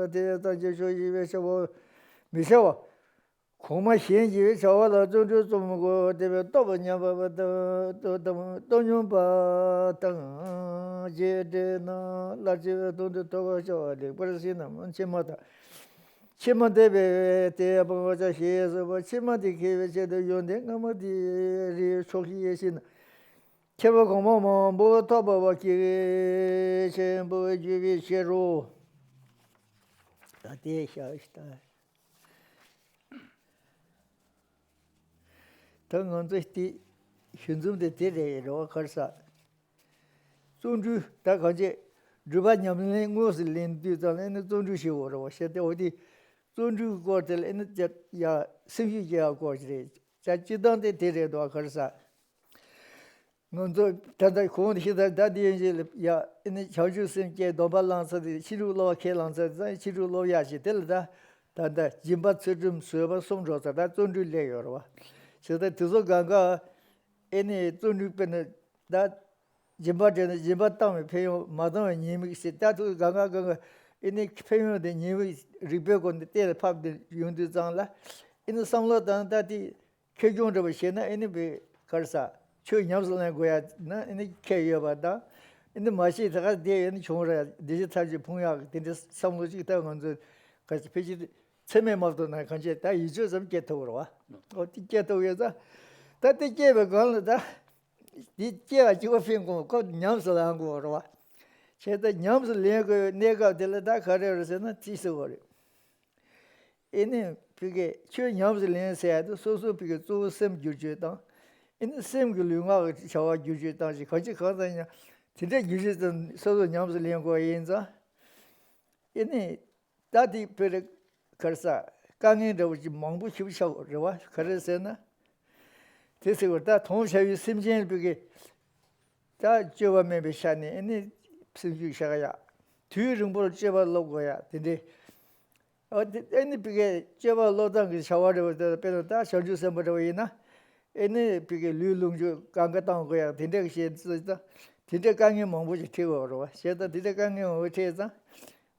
的当就说因为什么没事吧，恐怕现以为少了种种中国这边大半年吧都用吧等接着呢，那就都多少的，不是现在我起码的。起码得别得帮我这些是吧？起码得给这都用的，我们的出去也行。起码恐怕嘛，不淘宝吧，给先不具备写入，那得小一点。当我这的，群众的得来了，可是，总之大概这200年我是领队长，那总之是我了，现在我的。总之过去了，那这也生意也过去了，在适当的地点多可是啥？我这现在可能现在大地也那小区生街多把浪车的，汽车老开浪车，咱汽车老也是得了的，但金把车子说把送着，咱总之来了吧？现在都说刚刚，那总之变得那金把当没朋友，马上你们是，但都刚刚。因朋友的因为日本国的带怕的用的脏了，因上了当的开用这个现在因被干啥？去年是那个呀，那因开业吧的，因马西他店因穷人，这些他就朋友，这上路去到我这，开始飞机车面毛都那看见，但一直怎么接头了哇？我接头也是，但这接不干了的，你接了就分工，搞年是两个是吧？现在娘是那个的了，大概的是那30个人。因为这个去娘是2、3都说这个做什就觉当，因为什个另外个小娃就觉当是，看着呢，现在就是说娘是2个人子，因为大地别的可是啥，刚硬的我就忙不休小是吧？可是啥呢？这时候他同学有身边这个，他就外面被杀呢，因为。生意下个呀，推人不接把老个呀，对不对？那别个接把老当个小娃的，别个大小就什么这位呢？那别个流浪就刚刚当个呀，天天现在的，天天刚硬忙不就听我了吧？现在天天刚硬我听着，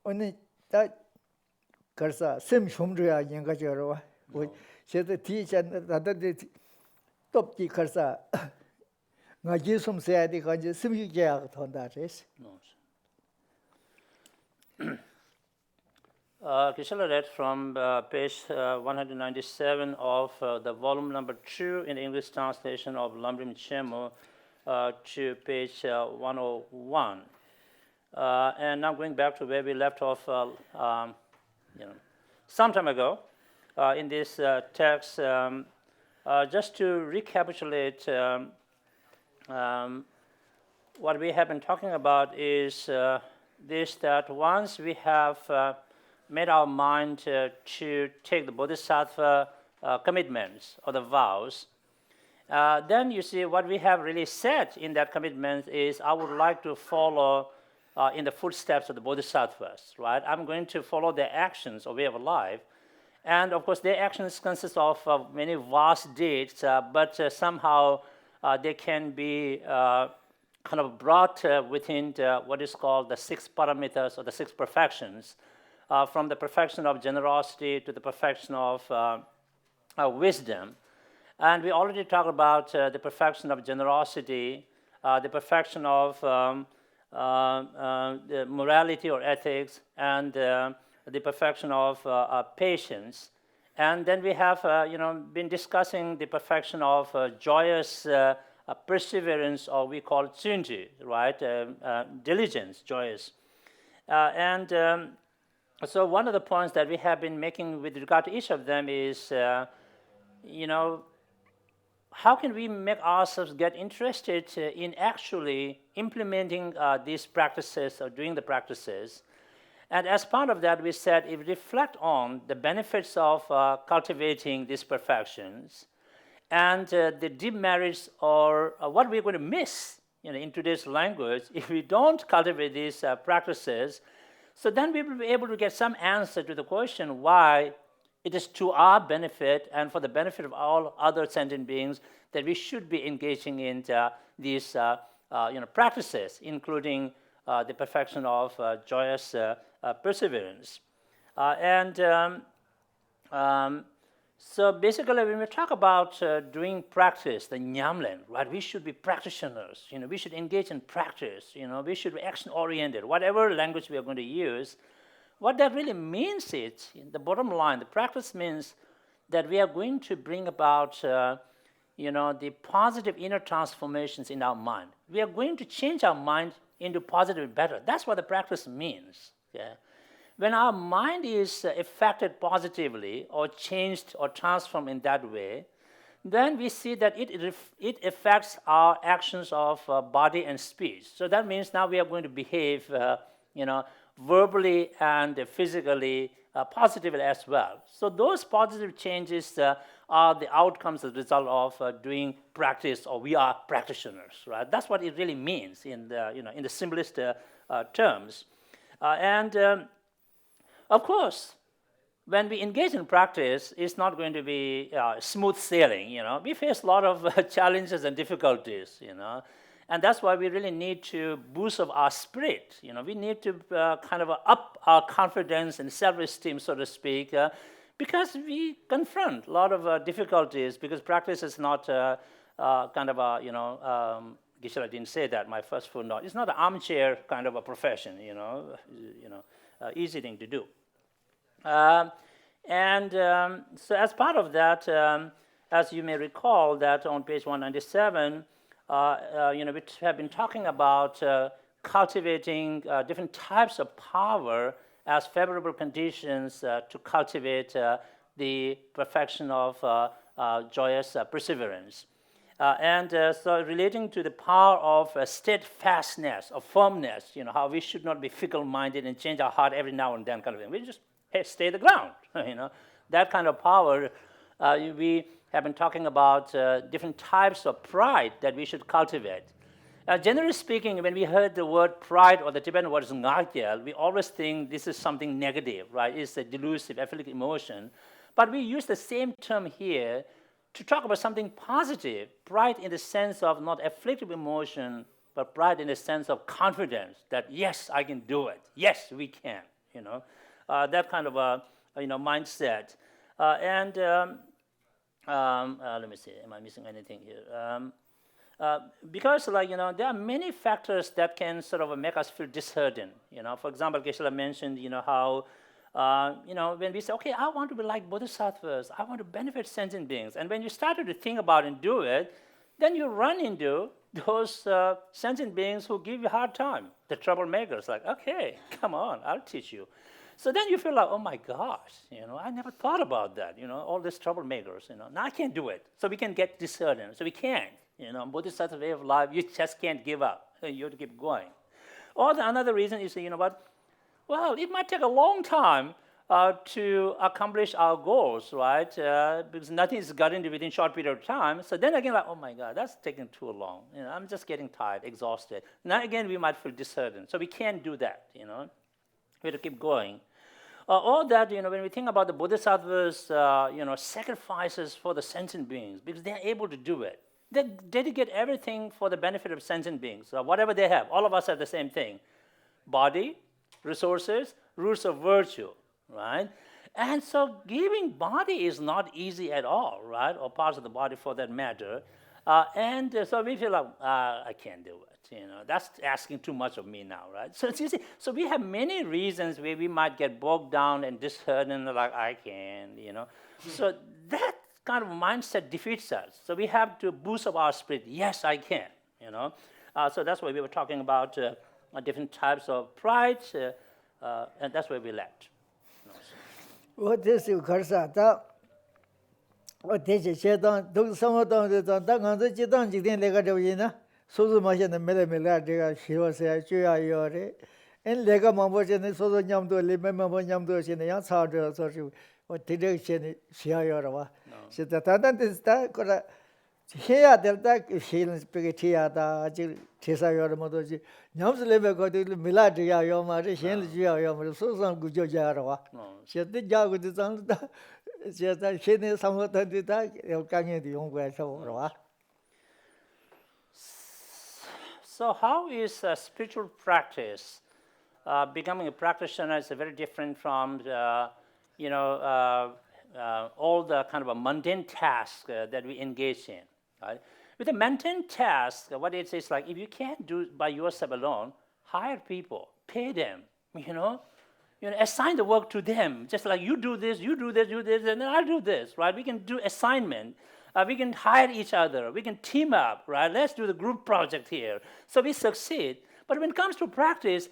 我那他可是啊，什么穷着呀，应该叫了吧？我现在提前那的多的可是啊。我就从谁的感觉，什么也要谈到这些。Geshe read from page 197 of the volume number 2 in the English translation of Lamrim Chemo to page 101. And now going back to where we left off some time ago in this text, just to recapitulate what we have been talking about is this, that once we have made our mind to take the Bodhisattva commitments or the vows, then you see what we have really said in that commitment is I would like to follow in the footsteps of the Bodhisattvas, right? I'm going to follow their actions or way of life. And of course, their actions consist of many vast deeds, but somehow they can be kind of brought within what is called the 6 paramitas or the 6 perfections, from the perfection of generosity to the perfection of wisdom. And we already talked about the perfection of generosity, the perfection of the morality or ethics, and the perfection of patience. And then we have been discussing the perfection of joyous perseverance, or we call it tsunji, right? Diligence, joyous. So one of the points that we have been making with regard to each of them is, how can we make ourselves get interested in actually implementing these practices or doing the practices? And as part of that, we said if we reflect on the benefits of cultivating these perfections and the demerits or what we're going to miss in today's language if we don't cultivate these practices, so then we will be able to get some answer to the question why it is to our benefit and for the benefit of all other sentient beings that we should be engaging in these practices, including the perfection of joyous perseverance. So basically, when we talk about doing practice, the nyamlen, right? We should be practitioners. We should engage in practice. We should be action-oriented. Whatever language we are going to use, what that really means is, the bottom line, the practice means that we are going to bring about, the positive inner transformations in our mind. We are going to change our mind into positive and better. That's what the practice means. Yeah? When our mind is affected positively or changed or transformed in that way, then we see that it affects our actions of body and speech. So that means now we are going to behave, verbally and physically positively as well. So those positive changes are the outcomes as a result of doing practice, or we are practitioners, right? That's what it really means in the simplest terms. Of course, when we engage in practice, it's not going to be smooth sailing. We face a lot of challenges and difficulties. And that's why we really need to boost up our spirit. We need to kind of up our confidence and self-esteem, so to speak, because we confront a lot of difficulties. Because practice is not kind of a Geshe didn't say that. My first footnote. It's not an armchair kind of a profession. Easy thing to do. So as part of that, as you may recall, that on page 197, we have been talking about cultivating different types of power as favorable conditions to cultivate the perfection of joyous perseverance. So relating to the power of steadfastness, of firmness, how we should not be fickle-minded and change our heart every now and then kind of thing. We just stay the ground, That kind of power, we have been talking about different types of pride that we should cultivate. Generally speaking, when we heard the word pride or the Tibetan word is ngagyel, we always think this is something negative, right? It's a delusive, afflictive emotion. But we use the same term here to talk about something positive, pride in the sense of not afflictive emotion, but pride in the sense of confidence that, yes, I can do it. Yes, we can, that kind of a mindset. Let me see, am I missing anything here? Because there are many factors that can sort of make us feel disheartened. For example, Geshe mentioned, how when we say, okay, I want to be like bodhisattvas, I want to benefit sentient beings, and when you started to think about and do it, then you run into those sentient beings who give you a hard time, the troublemakers. Like, okay, come on, I'll teach you. So then you feel like, oh my gosh, I never thought about that, all these troublemakers, now I can't do it. So we can get disheartened. So we can't, bodhisattva way of life, you just can't give up. You have to keep going. Or another reason is, well, it might take a long time to accomplish our goals, right? Because nothing is gotten within a short period of time. So then again, like, oh my God, that's taking too long. I'm just getting tired, exhausted. Now again, we might feel disheartened. So we can't do that, We have to keep going. All that, when we think about the bodhisattvas, sacrifices for the sentient beings, because they're able to do it. They dedicate everything for the benefit of sentient beings. Whatever they have, all of us have the same thing. Body, resources, roots of virtue, right? And so giving body is not easy at all, right? Or parts of the body for that matter. So we feel like, I can't do it. That's asking too much of me now, right? So you see, so we have many reasons where we might get bogged down and disheartened, like, I can, So that kind of mindset defeats us. So we have to boost up our spirit. Yes, I can, So that's why we were talking about different types of pride, and that's where we left. What is your Karsata? What is your Shetan? Took some of them to the Chitan, you didn't let go in. So much in the middle, she was a Chuyayore. And Lega Mambojan, so the Yamdo, Limambo Yamdo, in the Yansar, so she what did she Shiayora? She that is that. Here, the Shields Pigatia, Tisa Yoramodoji, Yams Leva got to Miladia Yoma, Shenja Yoma, Susan Gujarawa. She did Jago to the she has that she needs somewhat to do that, you're coming the young way. So, how is spiritual practice becoming a practitioner is very different from all the kind of a mundane tasks that we engage in. Right? With a mundane task, what it is like, if you can't do it by yourself alone, hire people, pay them, assign the work to them. Just like you do this, and then I'll do this, right? We can do assignment. We can hire each other. We can team up, right? Let's do the group project here. So we succeed. But when it comes to practice,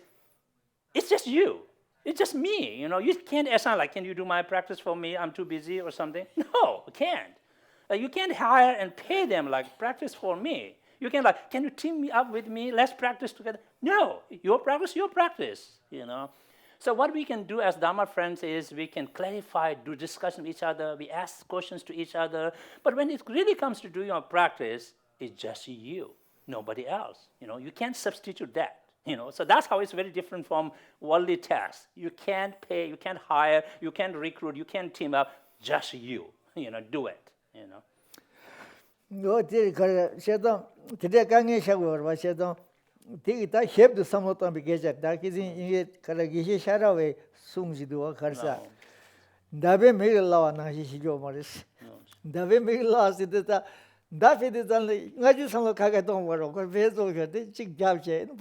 it's just you. It's just me. You can't assign, like, can you do my practice for me? I'm too busy or something. No, you can't. You can't hire and pay them, like, practice for me. You can, like, can you team me up with me? Let's practice together. No, your practice, So what we can do as Dharma friends is we can clarify, do discussion with each other, we ask questions to each other. But when it really comes to doing your practice, it's just you, nobody else. You can't substitute that. So that's how it's very different from worldly tasks. You can't pay, you can't hire, you can't recruit, you can't team up, just you. Do it. No, today can't share what she don't take that help the somewhat be get that is in Geshe shadow soon she do a carsa. Dabe made a law and she go Morris. Dabe made laws it is that it is only not just some cagaton were or vessel, the chick Gyeltsen,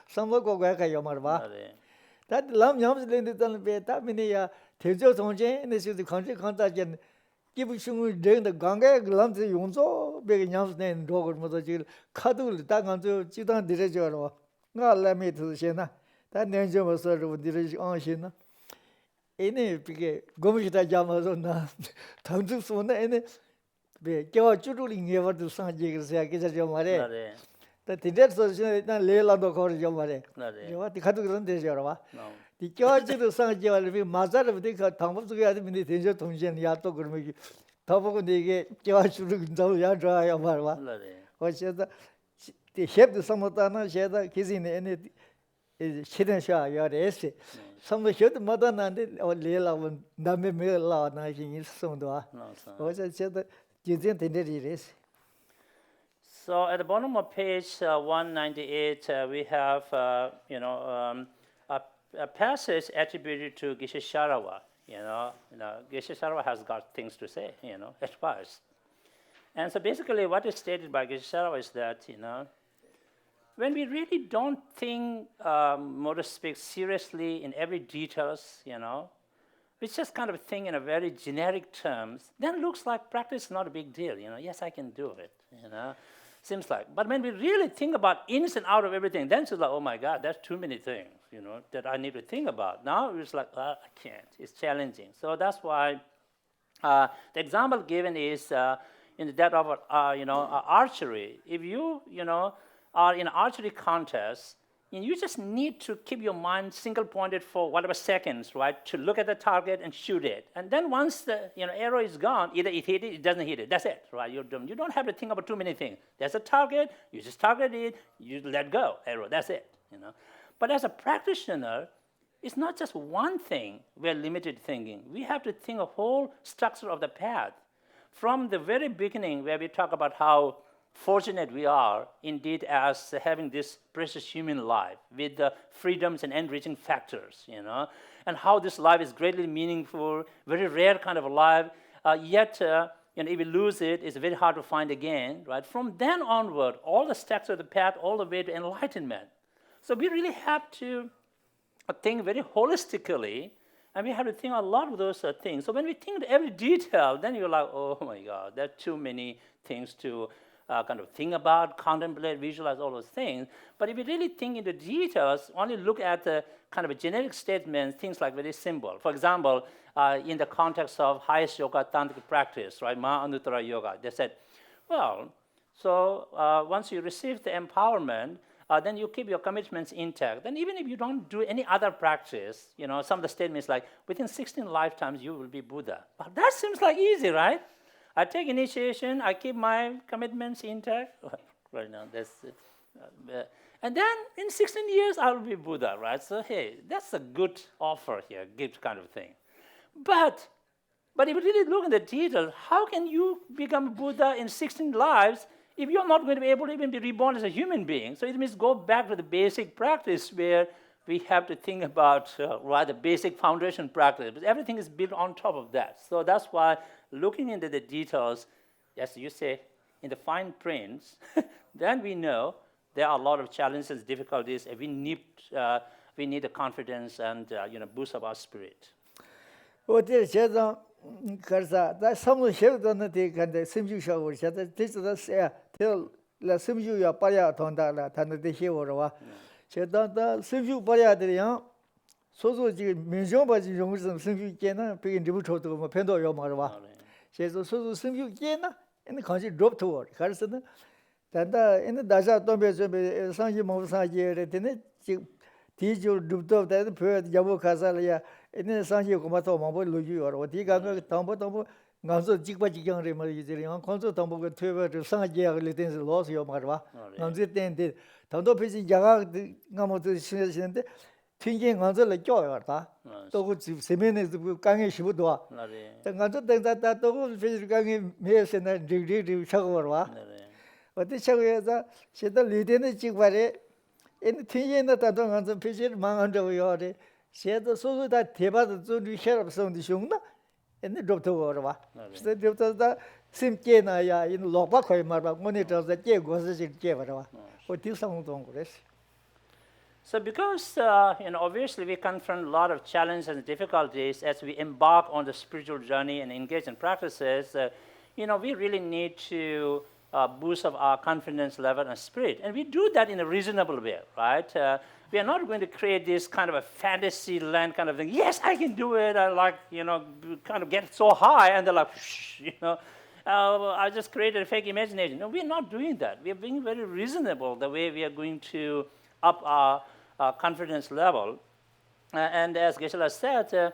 some local worker Yomarva. That lamb yams landed on the bed, that many Tejo Tonje, and this is the country contact and give you during the Ganga, Glams Yunzo, big yams name, dog mother jill, Kadul, Taganto, Chitan Director. No, let me to the Shena. That name was sort of direct on Shena. Any Gomishita Jamazona, Tantu Sona, any. Give churuling ever to San Jiggers, I guess at your mare. That the dead social Lela do Corridor your mare. What the Caturan de Jorava? The George to San Jill, Master of the Thomas together in the Tinja Tunjan Yato Gurmiki. Top of the George Yadra Yamarva. Or she the ship the Samotana, she had a kissing any Shidensha, your essay. Some should Madan and or Lela when Dame Mila, Nashing is soon. Was I said that? So at the bottom of page 198, we have a passage attributed to Geshe Sharawa. Geshe Sharawa has got things to say, at first. And so basically, what is stated by Geshe Sharawa is that when we really don't think, more to speak, seriously in every details, we just kind of think in a very generic terms, then looks like practice is not a big deal. Yes, I can do it. Seems like. But when we really think about ins and out of everything, then it's like, oh my God, there's too many things, that I need to think about. Now it's like, I can't. It's challenging. So that's why the example given is in that of archery. If you are in an archery contest, you just need to keep your mind single-pointed for whatever seconds, right, to look at the target and shoot it. And then once the arrow is gone, either it hit it, it doesn't hit it. That's it, right? You don't have to think about too many things. There's a target, you just target it, you let go, arrow, that's it. But as a practitioner, it's not just one thing we're limited thinking. We have to think a whole structure of the path. From the very beginning, where we talk about how fortunate we are indeed as having this precious human life with the freedoms and enriching factors, and how this life is greatly meaningful, very rare kind of a life, yet if we lose it, it's very hard to find again, right? From then onward, all the steps of the path, all the way to enlightenment. So we really have to think very holistically, and we have to think a lot of those things. So when we think of every detail, then you're like, oh my God, there are too many things to kind of think about, contemplate, visualize all those things. But if you really think into details, only look at the kind of a generic statements, things like very simple. For example, in the context of highest yoga tantric practice, right, Mahanuttara Yoga, they said, well, so once you receive the empowerment, then you keep your commitments intact. Then even if you don't do any other practice, some of the statements like, within 16 lifetimes you will be Buddha. Well, that seems like easy, right? I take initiation, I keep my commitments intact. Right now, that's and then in 16 years, I will be Buddha, right? So, hey, that's a good offer here, gift kind of thing. But if you really look at the details, how can you become Buddha in 16 lives if you're not going to be able to even be reborn as a human being, so it means go back to the basic practice where we have to think about the basic foundation practice. But everything is built on top of that. So that's why looking into the details, as you say, in the fine prints, then we know there are a lot of challenges, difficulties, and we need the confidence and boost of our spirit. 我这学生可是啊，在上面学的那点看的深究效果，现在这是他谁啊？他来深究要把呀同大了，他那得学我了哇。现在他深究把呀的样，所说这个民众把这用什么深究艰难，别人就不抽多嘛，偏到要嘛是吧？现在所说深究艰难，那看起 drop 头，可是呢，但他那大家都别准备上去忙上去的，那就第就 drop 头，但是朋友要不看啥了呀？ ene sanji ko ma to ma bo lu ju yor wo di ga ga tambo ngam so jik ba jik yang re ma yi ji yang kon so tambo ko thwe ba sanji ya le ten lo so yo ma ba ngam ji ten de tamdo pe ji ya ga ngam mo de shin shin de tin ge ngam so le kyo yo ta to ko ji se me ne bu ka nge shi bu do ta ngam so de ta to ko pe ji ka nge me se na ri ri ri sha go ba wo de sha go ya za she da li de ne jik ba re ene tin ge na ta do ngam so pe ji ma ngam do yo de 现在所说的贴吧的做旅行的时候的凶呢，人家抓头我是吧？是抓头他新建那呀，人老八块嘛吧，我那时候在建国是建吧是吧？我听上中国的是。So because obviously we confront a lot of challenges and difficulties as we embark on the spiritual journey and engage in practices, we really need to boost up our confidence level and spirit, and we do that in a reasonable way, right? We are not going to create this kind of a fantasy land kind of thing. Yes, I can do it. I kind of get so high, and they're like, I just created a fake imagination. No, we're not doing that. We are being very reasonable the way we are going to up our confidence level. And as Geshe said,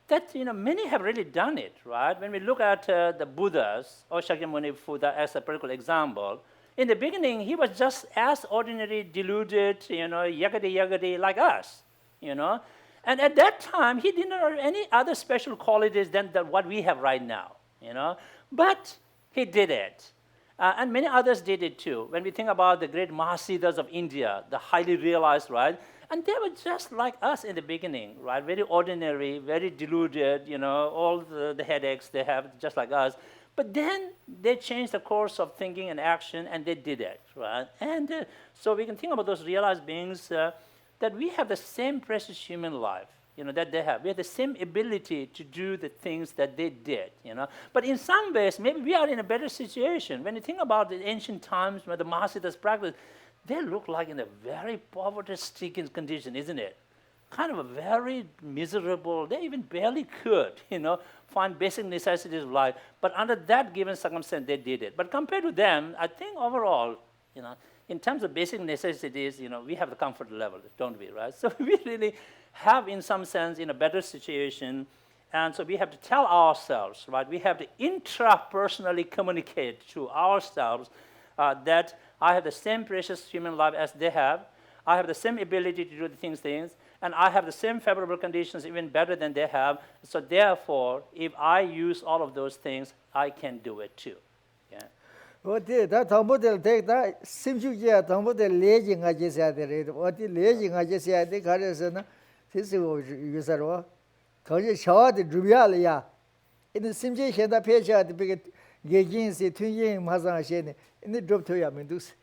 that many have really done it, right? When we look at the Buddhas, or Shakyamuni Buddha as a particular example, in the beginning, he was just as ordinary, deluded, yagadi like us, And at that time, he didn't have any other special qualities than what we have right now, But he did it. And many others did it too. When we think about the great Mahasiddhas of India, the highly realized, right? And they were just like us in the beginning, right? Very ordinary, very deluded, all the headaches they have, just like us. But then they changed the course of thinking and action, and they did it, right? And so we can think about those realized beings that we have the same precious human life, that they have. We have the same ability to do the things that they did, But in some ways, maybe we are in a better situation. When you think about the ancient times where the Mahasiddhas practiced, they look like in a very poverty-stricken condition, isn't it? Kind of a very miserable, they even barely could, find basic necessities of life. But under that given circumstance, they did it. But compared to them, I think overall, in terms of basic necessities, we have the comfort level, don't we, right? So we really have, in some sense, in a better situation. And so we have to tell ourselves, right? We have to intrapersonally communicate to ourselves that I have the same precious human life as they have. I have the same ability to do the things, and I have the same favorable conditions, even better than they have. So therefore, if I use all of those things, I can do it too. Yeah. 我的他同步的他深究界同步的理解啊这些的嘞，我的理解啊这些的看的是呢，这是我有啥说，考虑小的主要了呀，因为深究现在偏向的这个眼睛是推荐马上些的，因为drop头呀没都是，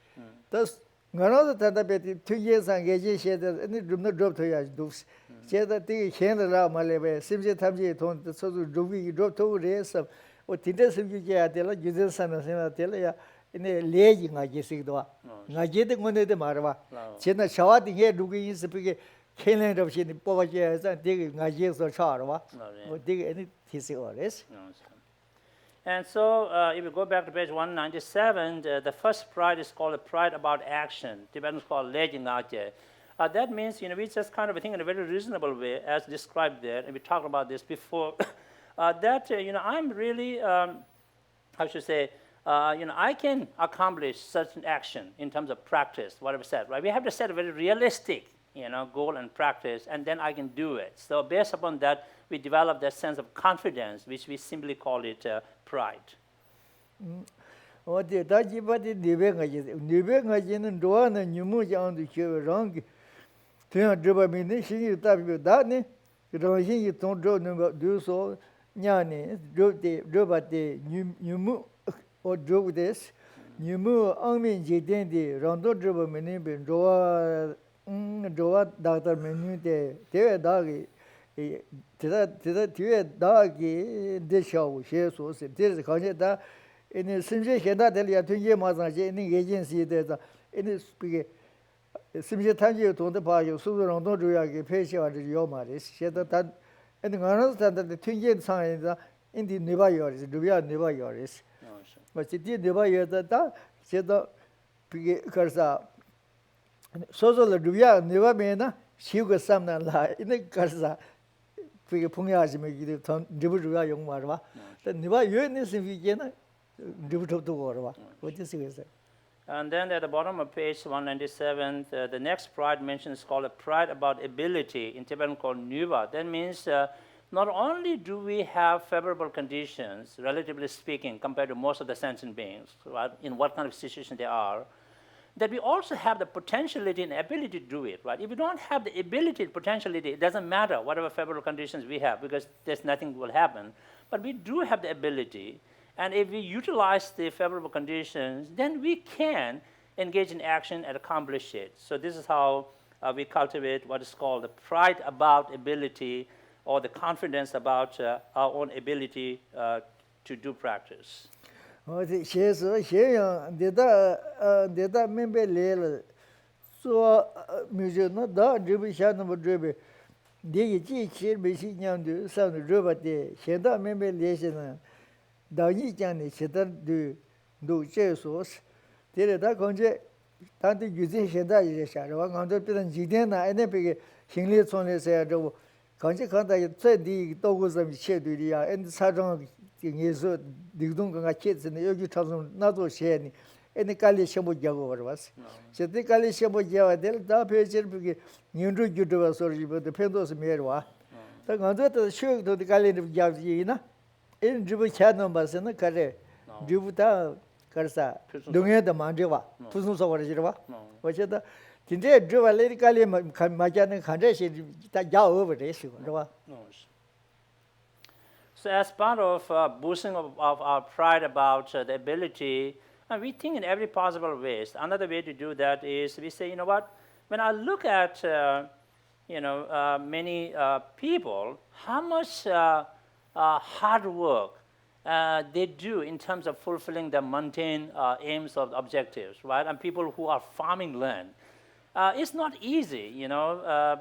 但是。 我那时他那边的推荐上给这些的，那怎么drop头呀都是，现在这个现在让嘛来呗，是不是他们这同说是drop头的是，我听着是不是这的了，就是上那现在的了呀，那联系啊这些的话，啊这的我那的嘛是吧？现在小的也如果因是不给看来这些的，包括这上这个啊这所差是吧？我这个那提示我的是。 And so, if you go back to page 197, the first pride is called a pride about action. Tibetans call lejingaje. That means, we just kind of think in a very reasonable way, as described there, and we talked about this before, that, I'm really, how should I say, I can accomplish certain action in terms of practice, whatever said, right? We have to set a very realistic, goal and practice, and then I can do it. So based upon that, we develop that sense of confidence, which we simply call it pride. 어디 다지바디 니베가지 니베가지는 도와는 유무장도 키워랑 그냥 저바미는 신이 답이 다네 그런 신이 돈조는 두소 냐네 저바데 유무 어 저우데스 유무 ang민지된데 런도 저바미는 벤 조와 조와 다다 메뉴데 대다기 대다 뒤에 다기 대샤고 셰소스 대서 가게다 ene simje henda delia tunje mazan je ne agency de da ene spige simje tanje to de ba yo su ro do ya ge phe sha de yo ma de she da ta ene ngana da de tunje sang da indi ne ba yo de ya ne ba yo de ma chi de ne ba yo da she da pige karsa so so le ya ne ba me na shi go sam na la ene karsa pige phungya ji me gi de ton de bu ya yong ma ba da ne ba yo ne sim ge na And then at the bottom of page 197, the next pride mention is called a pride about ability, in Tibetan called Nuva. That means not only do we have favorable conditions, relatively speaking, compared to most of the sentient beings, right, in what kind of situation they are, that we also have the potentiality and ability to do it, right? If we don't have the ability and potentiality, it doesn't matter whatever favorable conditions we have, because there's nothing will happen. But we do have the ability. And if we utilize the favorable conditions, then we can engage in action and accomplish it. So this is how we cultivate what is called the pride about ability, or the confidence about our own ability to do practice. 다니 장네 제대로 도 제소스 데레다 건제 단데 유지 현다 이제 샤르와 간도 비단 지데나 에네베게 힘리 손에서 저 건제 간다 최디 도고섬 셰들이야 엔드 사정 예서 dig동가 쳇스네 여기 타서 나도 셰니 에네 칼리 셰보 자고 버버스 제데 칼리 셰보 자와 델다 페이지르 비게 닌루 주드와 소리버데 펜도스 메르와 다 간도 쇼도 칼리 자지나 in jibu chano basena kare jibu ta karsa dungye da manjewa Phuntsok war jirwa wache da tinde jibu le kali majane khande shi ta ja over de shi rwa. So as part of boosting of our pride about the ability, we think in every possible ways. Another way to do that is we say, you know what, when I look at many people, how much hard work they do in terms of fulfilling the mundane aims of objectives, right? And people who are farming land. It's not easy,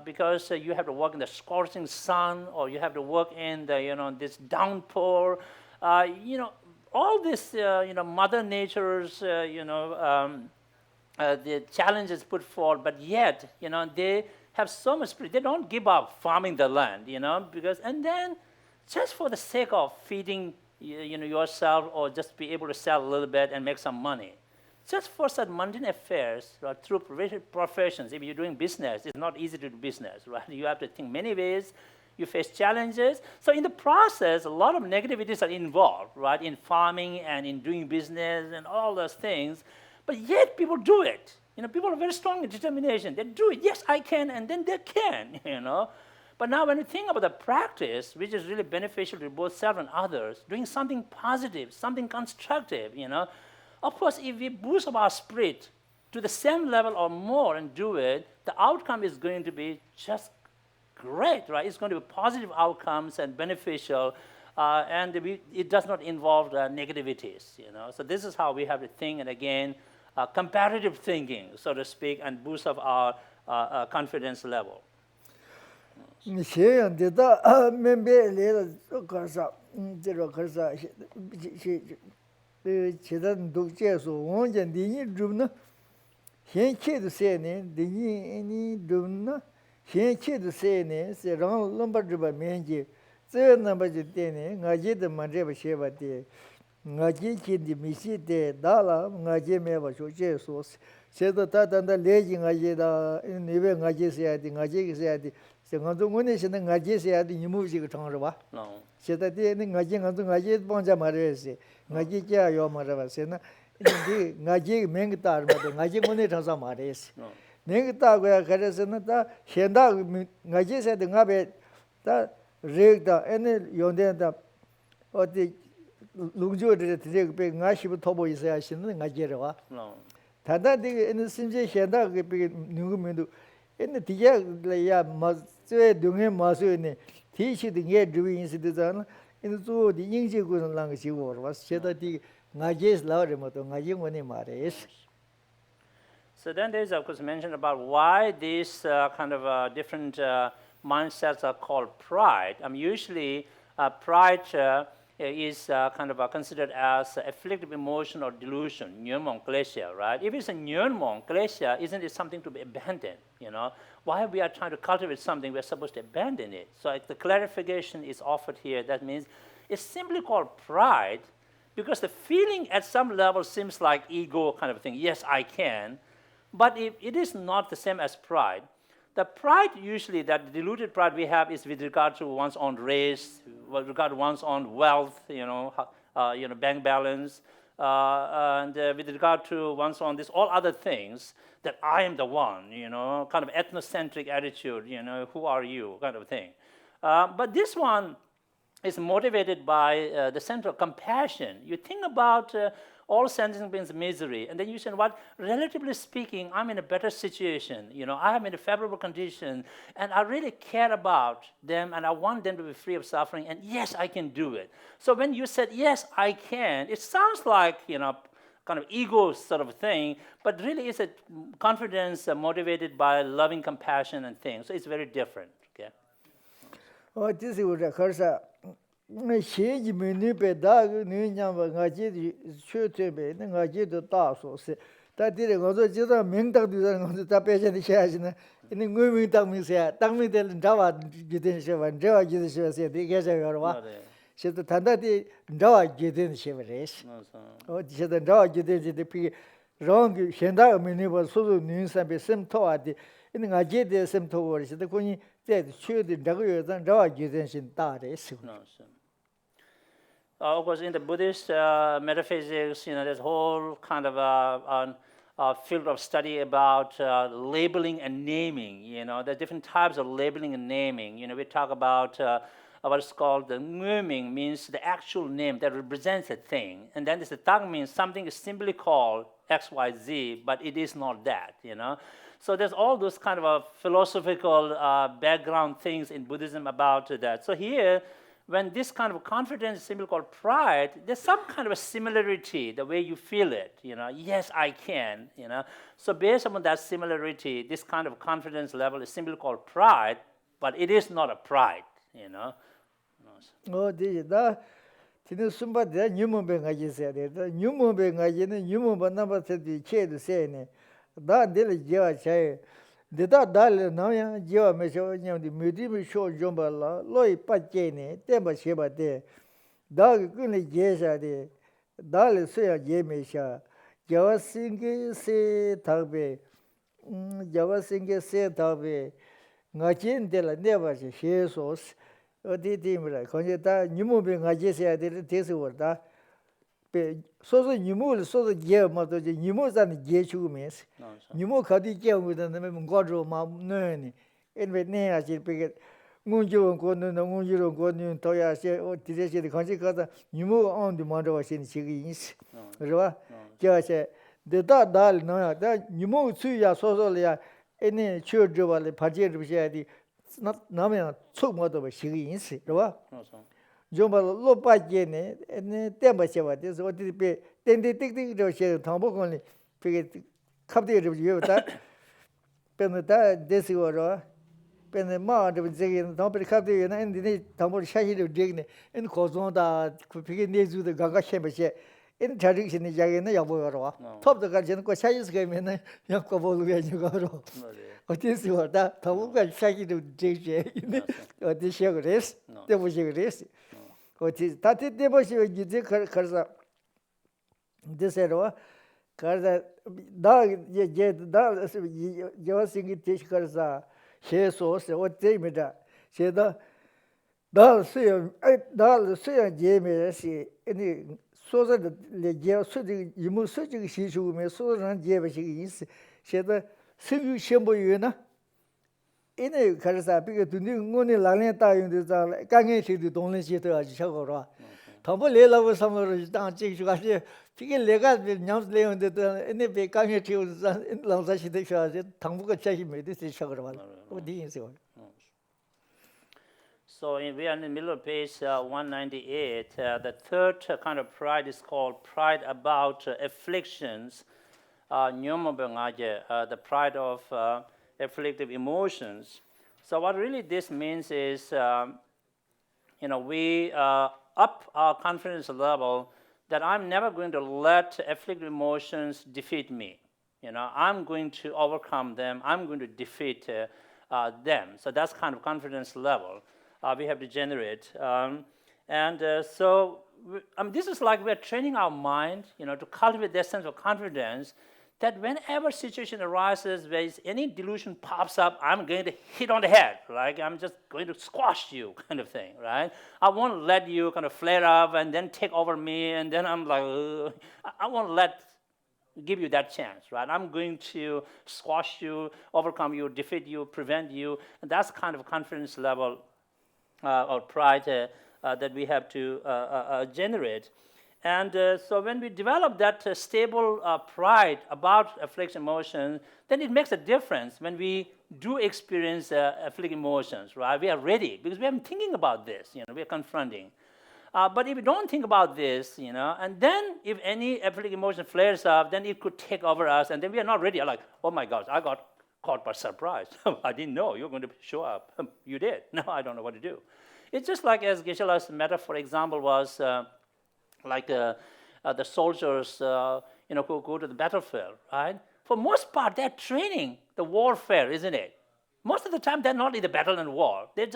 because you have to work in the scorching sun, or you have to work in the, this downpour. All this, Mother Nature's, the challenges put forward, but yet, they have so much spirit. They don't give up farming the land, because, and then, just for the sake of feeding yourself, or just be able to sell a little bit and make some money. Just for such mundane affairs, right, through professions, if you're doing business, it's not easy to do business, right? You have to think many ways, you face challenges. So in the process, a lot of negativities are involved, right, in farming and in doing business and all those things, but yet people do it. People are very strong in determination. They do it, yes, I can, and then they can, But now when you think about the practice, which is really beneficial to both self and others, doing something positive, something constructive, of course, if we boost up our spirit to the same level or more and do it, the outcome is going to be just great, right? It's going to be positive outcomes and beneficial, and it does not involve negativities, So this is how we have to think, and again, comparative thinking, so to speak, and boost up our confidence level. Sheyan deda membe le karsa jero karsa chedan dukje so wonjen dini drumna hen che du se ne dini ni drumna hen che du se ne se rang lomba drba menje ze namba je de ne ngaje de manje ba she ba de ngaje che di misi de dala ngaje me ba so che so se da ta da leji ngaje da nibe ngaje se ya di ngaje ge se ya di 생각도 원에 있는 가지세야 돼 이무지가 정을 봐. 제가 때는 가지 방자 말해야지. 가지야 요 말해봐서나 이 ngaji 맹tar ma ngaji ngone thasa mares No. 맹타 고야 그래서는 다 현다 ngaji 세드 ngabe 다 렉다 에네 연대다 어디 룽조들 되게 nga시부 토보 있어야 하시는 nga지라와 No. 다다디 에네 심제 현다 그 누구면도 에네 디야야 마스에 등에 마스에네 티시드 게 드윈스드잖아 에네 조디 인지고는 랑시고 와서 제다디 ngaji 라르 모도 ngaji ngone 마레스 So then there's, of course, mention about why these kind of different mindsets are called pride. Usually pride is kind of considered as afflictive emotion or delusion, nyurmong klesha, right? If it's a nyurmong klesha, isn't it something to be abandoned, you know? Why we are trying to cultivate something, we're supposed to abandon it. So the clarification is offered here. That means it's simply called pride because the feeling at some level seems like ego kind of thing. Yes, I can. But it is not the same as pride. The pride usually, that deluded pride we have is with regard to one's own race, with regard to one's own wealth, bank balance, and with regard to one's own all other things, that I am the one, kind of ethnocentric attitude, who are you, kind of thing. But this one is motivated by the central compassion. You think about all sentient beings' misery, and then you say, what? Relatively speaking, I'm in a better situation. I am in a favorable condition, and I really care about them, and I want them to be free of suffering, and yes, I can do it. So when you said, yes, I can, it sounds like, kind of ego sort of thing, but really it's a confidence motivated by loving compassion and things. So it's very different, okay? Oh, this is what occurs. Xie menu be da nu nyam nga ji chue te be nga ji de da so se da di le ngo ji da ming da du da ngo da pe chen de xia ji ne ni ngui ming dang ming xia dang ming de da wa ji de xia wan zhe wa ji de xia se de ge zhe yo wa xie de tan da di da wa ji de xia wa re shi o ji de da wa ji de pi rong gi xian da menu ba su su nu san be sim to a di ni nga ji de sim to wo shi de ko ni zai chue de da ge yo zan da wa ji de xin da re shi Of course, in the Buddhist metaphysics, there's a whole kind of field of study about labeling and naming. There's different types of labeling and naming. We talk about what's called the nguming, means the actual name that represents a thing. And then there's the tang, means something is simply called X, Y, Z, but it is not that, So there's all those kind of philosophical background things in Buddhism about that. So here, when this kind of confidence is simply called pride, there's some kind of a similarity, the way you feel it, yes, I can, So based on that similarity, this kind of confidence level is simply called pride, but it is not a pride, Oh, this is that. Tino sumba de nyumo be ngaji se de. Nyumo be ngaji ne nyumo ba na ba se di che de se ne. Da de le jewa che. De da le na ya jewa me sho nyam di me di me sho jomba la loi pa che ne te ba she ba de. Da ku ne je sha de. Da le se ya je me sha. Jewa singe se ta be. Jewa singe se ta be. Ngaji de la ne ba she so. 어디 팀이라 거기다 뉴모비 가지셔야 될 때서 왔다. 소소 뉴모를 소소 제 뭐도 뉴모산 제추면서 뉴모 가디 제우는 놈은 거로 마음네. 인베네 아직 비게 문주원 거는 문주로 거는 도야시 어디에서 거기 가서 뉴모 온디 먼저 와신 지기 인스. 그러와 저세 데다 달 너야 다 뉴모 수야 소소리야 에네 추어줘발에 바지르셔야지 나면 총모도 시기 인시, 그봐? 정말 로빠제네, 네 땜바셔봐. 그래서 어디 배 땡땡 땡땡 저셔 당보건이 되게 갑자기 저기다. 변다 데시고로 변에 마도 저기 당보리 갑자기 나인데 당보리 샤시도 되네. 인 고존다 그 되게 내주도 가가셔버셔. 인 자리신이 자기는 여보여로. 톱도 가지는 거 샤시스 가면은 약고 보고 해주고로. 어디서 왔다 더우가 샤기도 제제 어디 시그레스 때부 시그레스 어디 다티 때부시 이제 가서 데세로 가서 다예다 저승이 티시 가서 셰소스 어때입니다 셰다 달스야 달스야 제메시 아니 说这个来讲，说这个一模说这个习俗没说人讲不这个意思。现在生育先不有呢，因为开始啥，比如对你我呢哪年答应的咋了，刚开始的东西都要去效果是吧？他不来了，我什么时候当这个是，这个那个娘子来用的，那边刚开始是老早些的说，这他不个这些没的是效果是吧？我的意思。So we are in the middle of page 198. The third kind of pride is called pride about afflictions. The pride of afflictive emotions. So what really this means is, we up our confidence level that I'm never going to let afflictive emotions defeat me. I'm going to overcome them. I'm going to defeat them. So that's kind of confidence level we have to generate. This is like we're training our mind, to cultivate that sense of confidence that whenever situation arises where any delusion pops up, I'm going to hit on the head, like I'm just going to squash you kind of thing, right? I won't let you kind of flare up and then take over me, and then I'm like, I won't give you that chance, right? I'm going to squash you, overcome you, defeat you, prevent you, and that's kind of confidence level or pride that we have to generate. And so when we develop that stable pride about affliction emotions, then it makes a difference when we do experience afflicting emotions, right? We are ready because we have been thinking about this, we are confronting. But if we don't think about this, and then if any afflicting emotion flares up, then it could take over us, and then we are not ready. I'm like, oh my gosh, I got caught by surprise. I didn't know you were going to show up. You did. Now I don't know what to do. It's just like as Geshe's metaphor example was like the soldiers, who go to the battlefield, right? For most part, they're training the warfare, isn't it? Most of the time, they're not in the battle and war. They're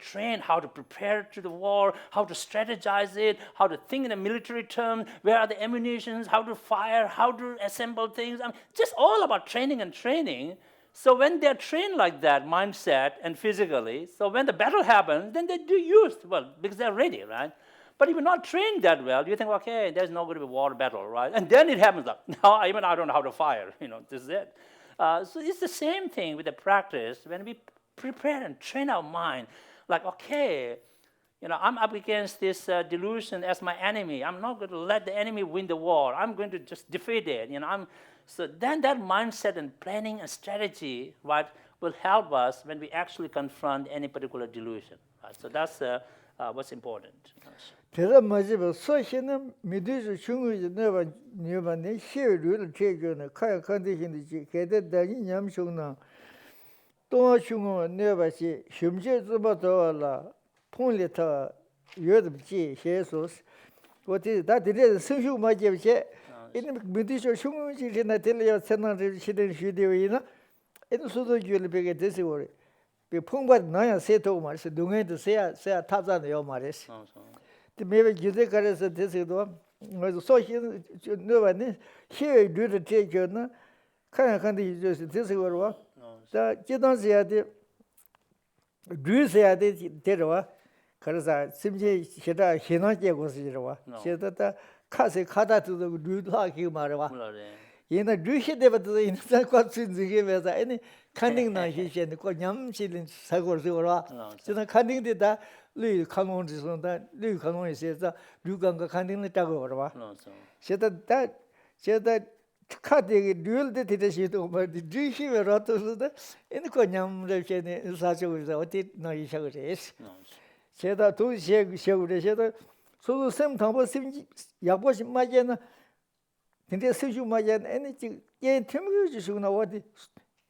trained how to prepare to the war, how to strategize it, how to think in a military term, where are the ammunitions, how to fire, how to assemble things. Just all about training and training. So when they're trained like that, mindset and physically, so when the battle happens, then they do use, because they're ready, right? But if you're not trained that well, you think, okay, there's no going to be war battle, right? And then it happens like, now even I don't know how to fire, this is it. So it's the same thing with the practice. When we prepare and train our mind, like, okay, I'm up against this delusion as my enemy. I'm not going to let the enemy win the war. I'm going to just defeat it. So then that mindset and planning and strategy, right, will help us when we actually confront any particular delusion. Right? So that's what's important. 대단 맞지만 소신은 미드스 중국이 네번 시류를 제거는 카야 컨디션이 개대다니 냠송나 또 중국 네바시 심지어 좀더라 폰레타 여듭지 해소스 어디 다 들에 성수 맞지게 이는 미드스 중국이 지나 들려 선나를 시대 시대이나 이는 소도 줄베게 되세요. 비 풍바드 나야 세토 말스 동에도 세야 타자네요 말이스. maybe Gyeltsen karasa desedo, so he no here do the take on Kandy just desedo. The Gyeltsen do say Terra, Karasa, simply Sheda, Hinaja was Zero. Sheda Kasi Kata to the do like you, Marawa. In a do she never do in the questions give as any cunning nation, Yam Shilin Sagor. So the cunning did that. 류 강원지 선다 류 강원이 세서 류강가 칸딩을 따고 그러와. 제가 카드에 류얼데 되시도 뭐 뒤히베라도스데 이거 냠을 전에 사적으로 어디 나이셔 그래서 제가 도시에 셔그래서 소도 샘 담보 샘 약보시 맞잖아. 근데 수주 맞잖아. 애니 예 팀을 주시구나 어디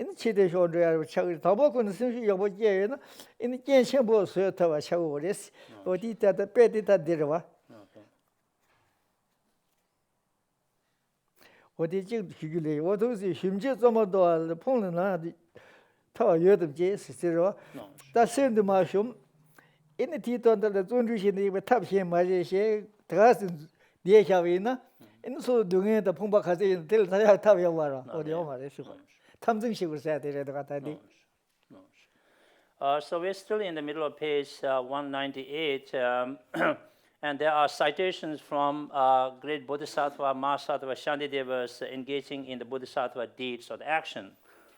인 치대쇼를 차고 더버고는 승시 여보지에는 인 괜찮고 소요타와 차고 그랬어. 어디다 빼디다 데려와. 어디 지금 기길래 어디서 심지어 좀더 폰나 타 여든지 스스로 다 선도 마숑 인 티던들 존주신이 탑신 마제시 다스 디에샤위나 인소 등에다 풍박하지 될 다야 타야 와라. 어디 말했어. So we're still in the middle of page 198, And there are citations from great Bodhisattva, Mahasattva, Shantidevas engaging in the Bodhisattva deeds or the action.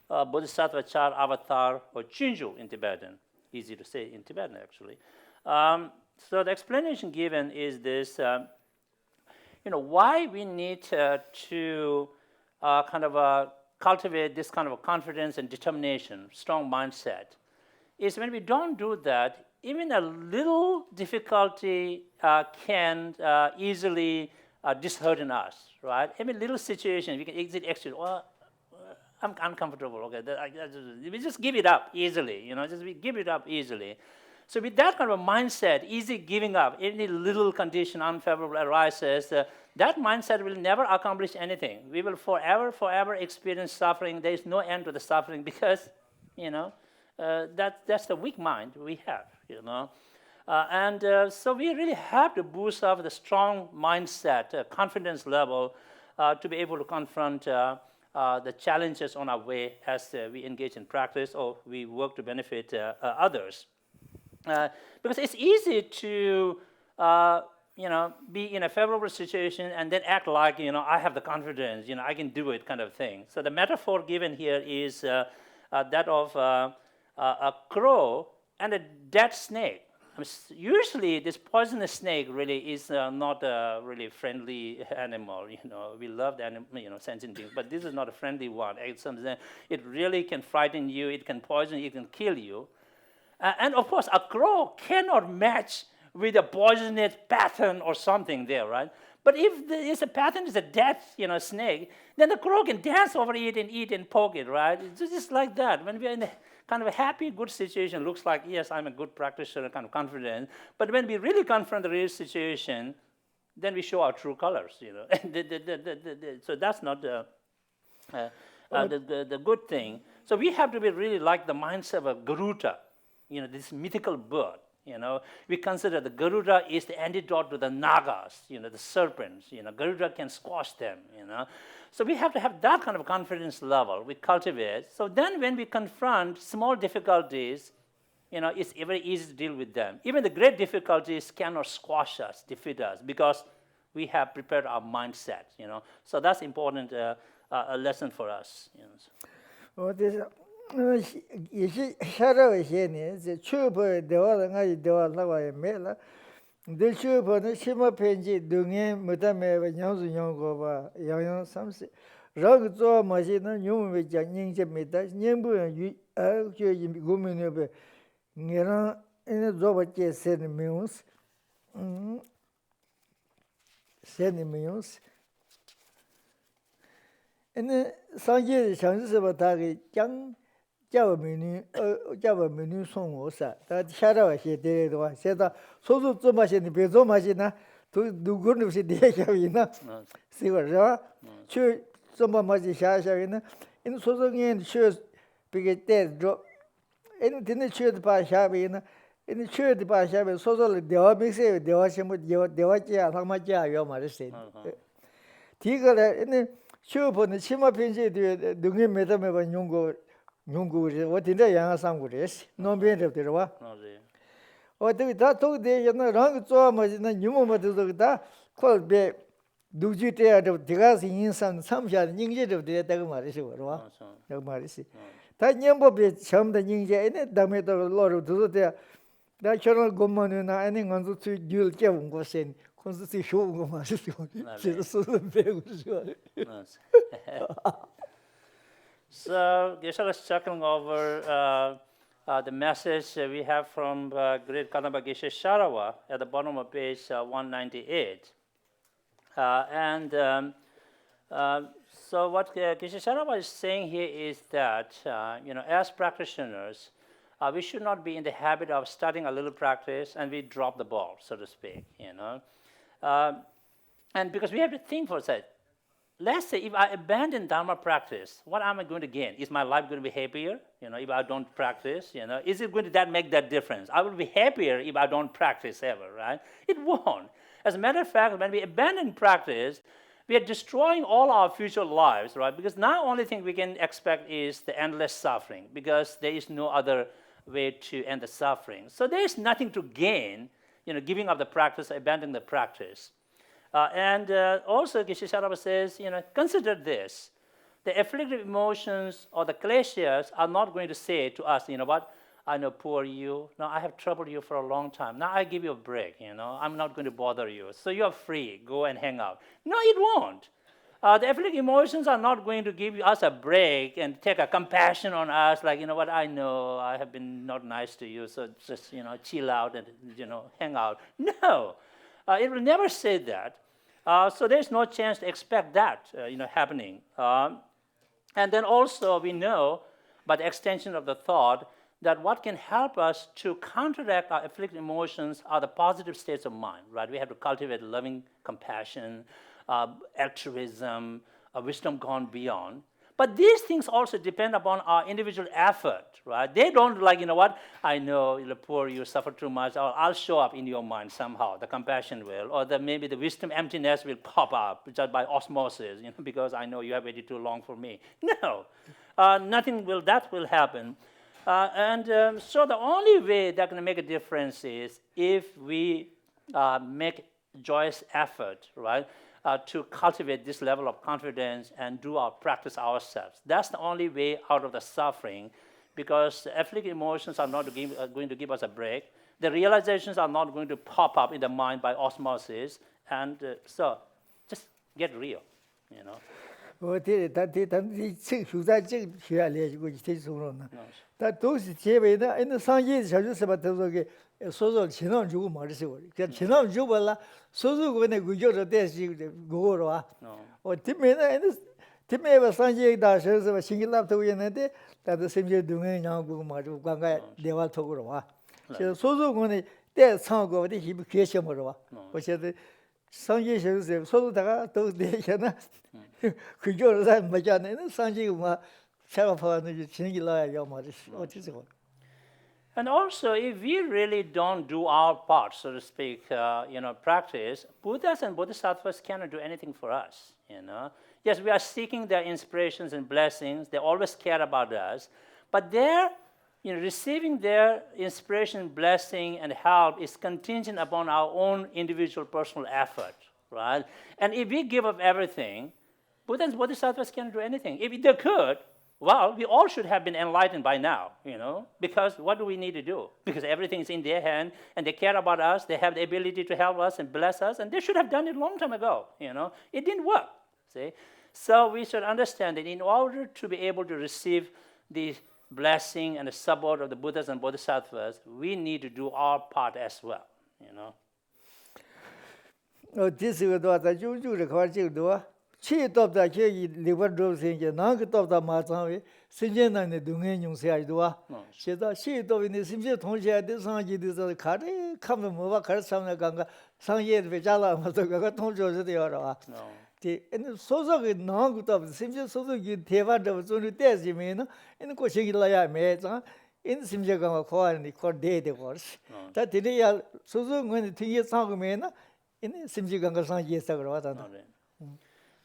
Bodhisattva Char Avatar or Chinju in Tibetan. Easy to say in Tibetan, actually. So the explanation given is this, why we need to cultivate this kind of a confidence and determination, strong mindset, is when we don't do that, even a little difficulty can easily dishearten us, right? Even little situation, we can exit, well, I'm uncomfortable, okay, we just give it up easily, we give it up easily. So with that kind of a mindset, easy giving up, any little condition unfavorable arises, that mindset will never accomplish anything. We will forever experience suffering. There is no end to the suffering because, that's the weak mind we have, so we really have to boost up the strong mindset, confidence level, to be able to confront the challenges on our way as we engage in practice or we work to benefit others. Because it's easy to, be in a favorable situation and then act like, I have the confidence, I can do it kind of thing. So the metaphor given here is that of a crow and a dead snake. Usually, this poisonous snake really is not a really friendly animal. We love the animal, sentient beings, but this is not a friendly one. It really can frighten you. It can poison you. It can kill you. And of course, a crow cannot match with a poisonous pattern or something there, right? But if there is a pattern is a dead, snake, then the crow can dance over it and eat and poke it, right? It's just like that. When we are in a kind of a happy, good situation, looks like, yes, I'm a good practitioner, kind of confident. But when we really confront the real situation, then we show our true colors, So that's not the good thing. So we have to be really like the mindset of a Garuda, this mythical bird. We consider the Garuda is the antidote to the Nagas, the serpents. Garuda can squash them, So we have to have that kind of confidence level we cultivate. So then when we confront small difficulties, it's very easy to deal with them. Even the great difficulties cannot squash us, defeat us, because we have prepared our mindset, So that's important, a lesson for us.也是下了一些年，这全部的话，俺的话那个也没了。这全部呢，起码偏见多年没得没个样子样个吧，样30，然后做嘛些呢，用为讲人家没得，人不人就我们那边，你让人做不接生的没用死，生的没用死。那上届上次是吧，他给讲。叫我美女送我噻，他下到些的话，现在所做做嘛些的，别做嘛些呢，都可能是第一小人呢，是吧？是吧？去做嘛些下小人呢，因所做人去别个带着，因真的去的把下边呢，因去的把下边所做的调没些调什么调家他妈家要嘛的谁？第一个呢，因去不呢，起码平时的东西没得没把用过。용구리 어딘데 양아 상구리스 nombiente 들어와 어디 다 도대 yana 랑 쪼마지나 뉴모마도다 콜베 두지테야도 디가스 인상 삼샤 닝제도 되다고 말이시고 그러와 그 말이시 다 냠법에 처음에 닝제 에네 담에도 로로 두도대 나 저런 것만이나 아니 간주 줄게 온 것은 콘스티 쇼운 거 말이시고 제가 소는 배우고 So, Geshe was checking over the message we have from great Kadamba Geshe Sharawa at the bottom of page 198. So what Geshe Sharawa is saying here is that, as practitioners, we should not be in the habit of starting a little practice and we drop the ball, so to speak, And because we have to think for a second. Let's say if I abandon Dharma practice, what am I going to gain? Is my life going to be happier? If I don't practice, is it going to make that difference? I will be happier if I don't practice ever, right? It won't. As a matter of fact, when we abandon practice, we are destroying all our future lives, right? Because now only thing we can expect is the endless suffering, because there is no other way to end the suffering. So there is nothing to gain giving up the practice, abandoning the practice. And also, Geshe says, consider this. The afflictive emotions or the kleshas are not going to say to us, what, I know poor you. Now I have troubled you for a long time. Now I give you a break, I'm not going to bother you. So you're free, go and hang out. No, it won't. The afflictive emotions are not going to give us a break and take a compassion on us, like, what, I know I have been not nice to you, so just, chill out and, hang out. No, it will never say that. So there's no chance to expect that, happening. And then also we know, by the extension of the thought, that what can help us to counteract our afflicted emotions are the positive states of mind, right? We have to cultivate loving compassion, altruism, wisdom gone beyond. But these things also depend upon our individual effort, right? They don't like, what, I know, poor you suffer too much, or I'll show up in your mind somehow, the compassion will, or maybe the wisdom emptiness will pop up just by osmosis, because I know you have waited too long for me. No, nothing will happen. So the only way that can make a difference is if we make joyous effort, right, to cultivate this level of confidence and do our practice ourselves. That's the only way out of the suffering, because the afflicted emotions are not going to give us a break. The realizations are not going to pop up in the mind by osmosis. And so just get real, And also, if we really don't do our part, so to speak, practice, Buddhas and Bodhisattvas cannot do anything for us, Yes, we are seeking their inspirations and blessings. They always care about us. But their, receiving their inspiration, blessing, and help is contingent upon our own individual personal effort, right? And if we give up everything, Buddhas and Bodhisattvas cannot do anything. If they could, well, we all should have been enlightened by now, because what do we need to do? Because everything is in their hand, and they care about us. They have the ability to help us and bless us, and they should have done it a long time ago, It didn't work, see? So we should understand that in order to be able to receive the blessing and the support of the Buddhas and Bodhisattvas, we need to do our part as well, This is what you Chi top da ke liver drop singe nang top da ma chang we singe nang ne dung nge nyung sia do wa che da chi top ni sim che thong che de sang ji de so kha de kham mo ba khar sam na gang ga sang ye de ja la ma so ga thong jo de yo wa ti en so so ge nang gu top sim che so so gi de ba de so ni de ji me no en ko che gi la ya me cha in sim che ga ko ni ko de ko ta de ya so so ngue ni ti ye sang ge me na in sim che ga sang ye sa ga wa ta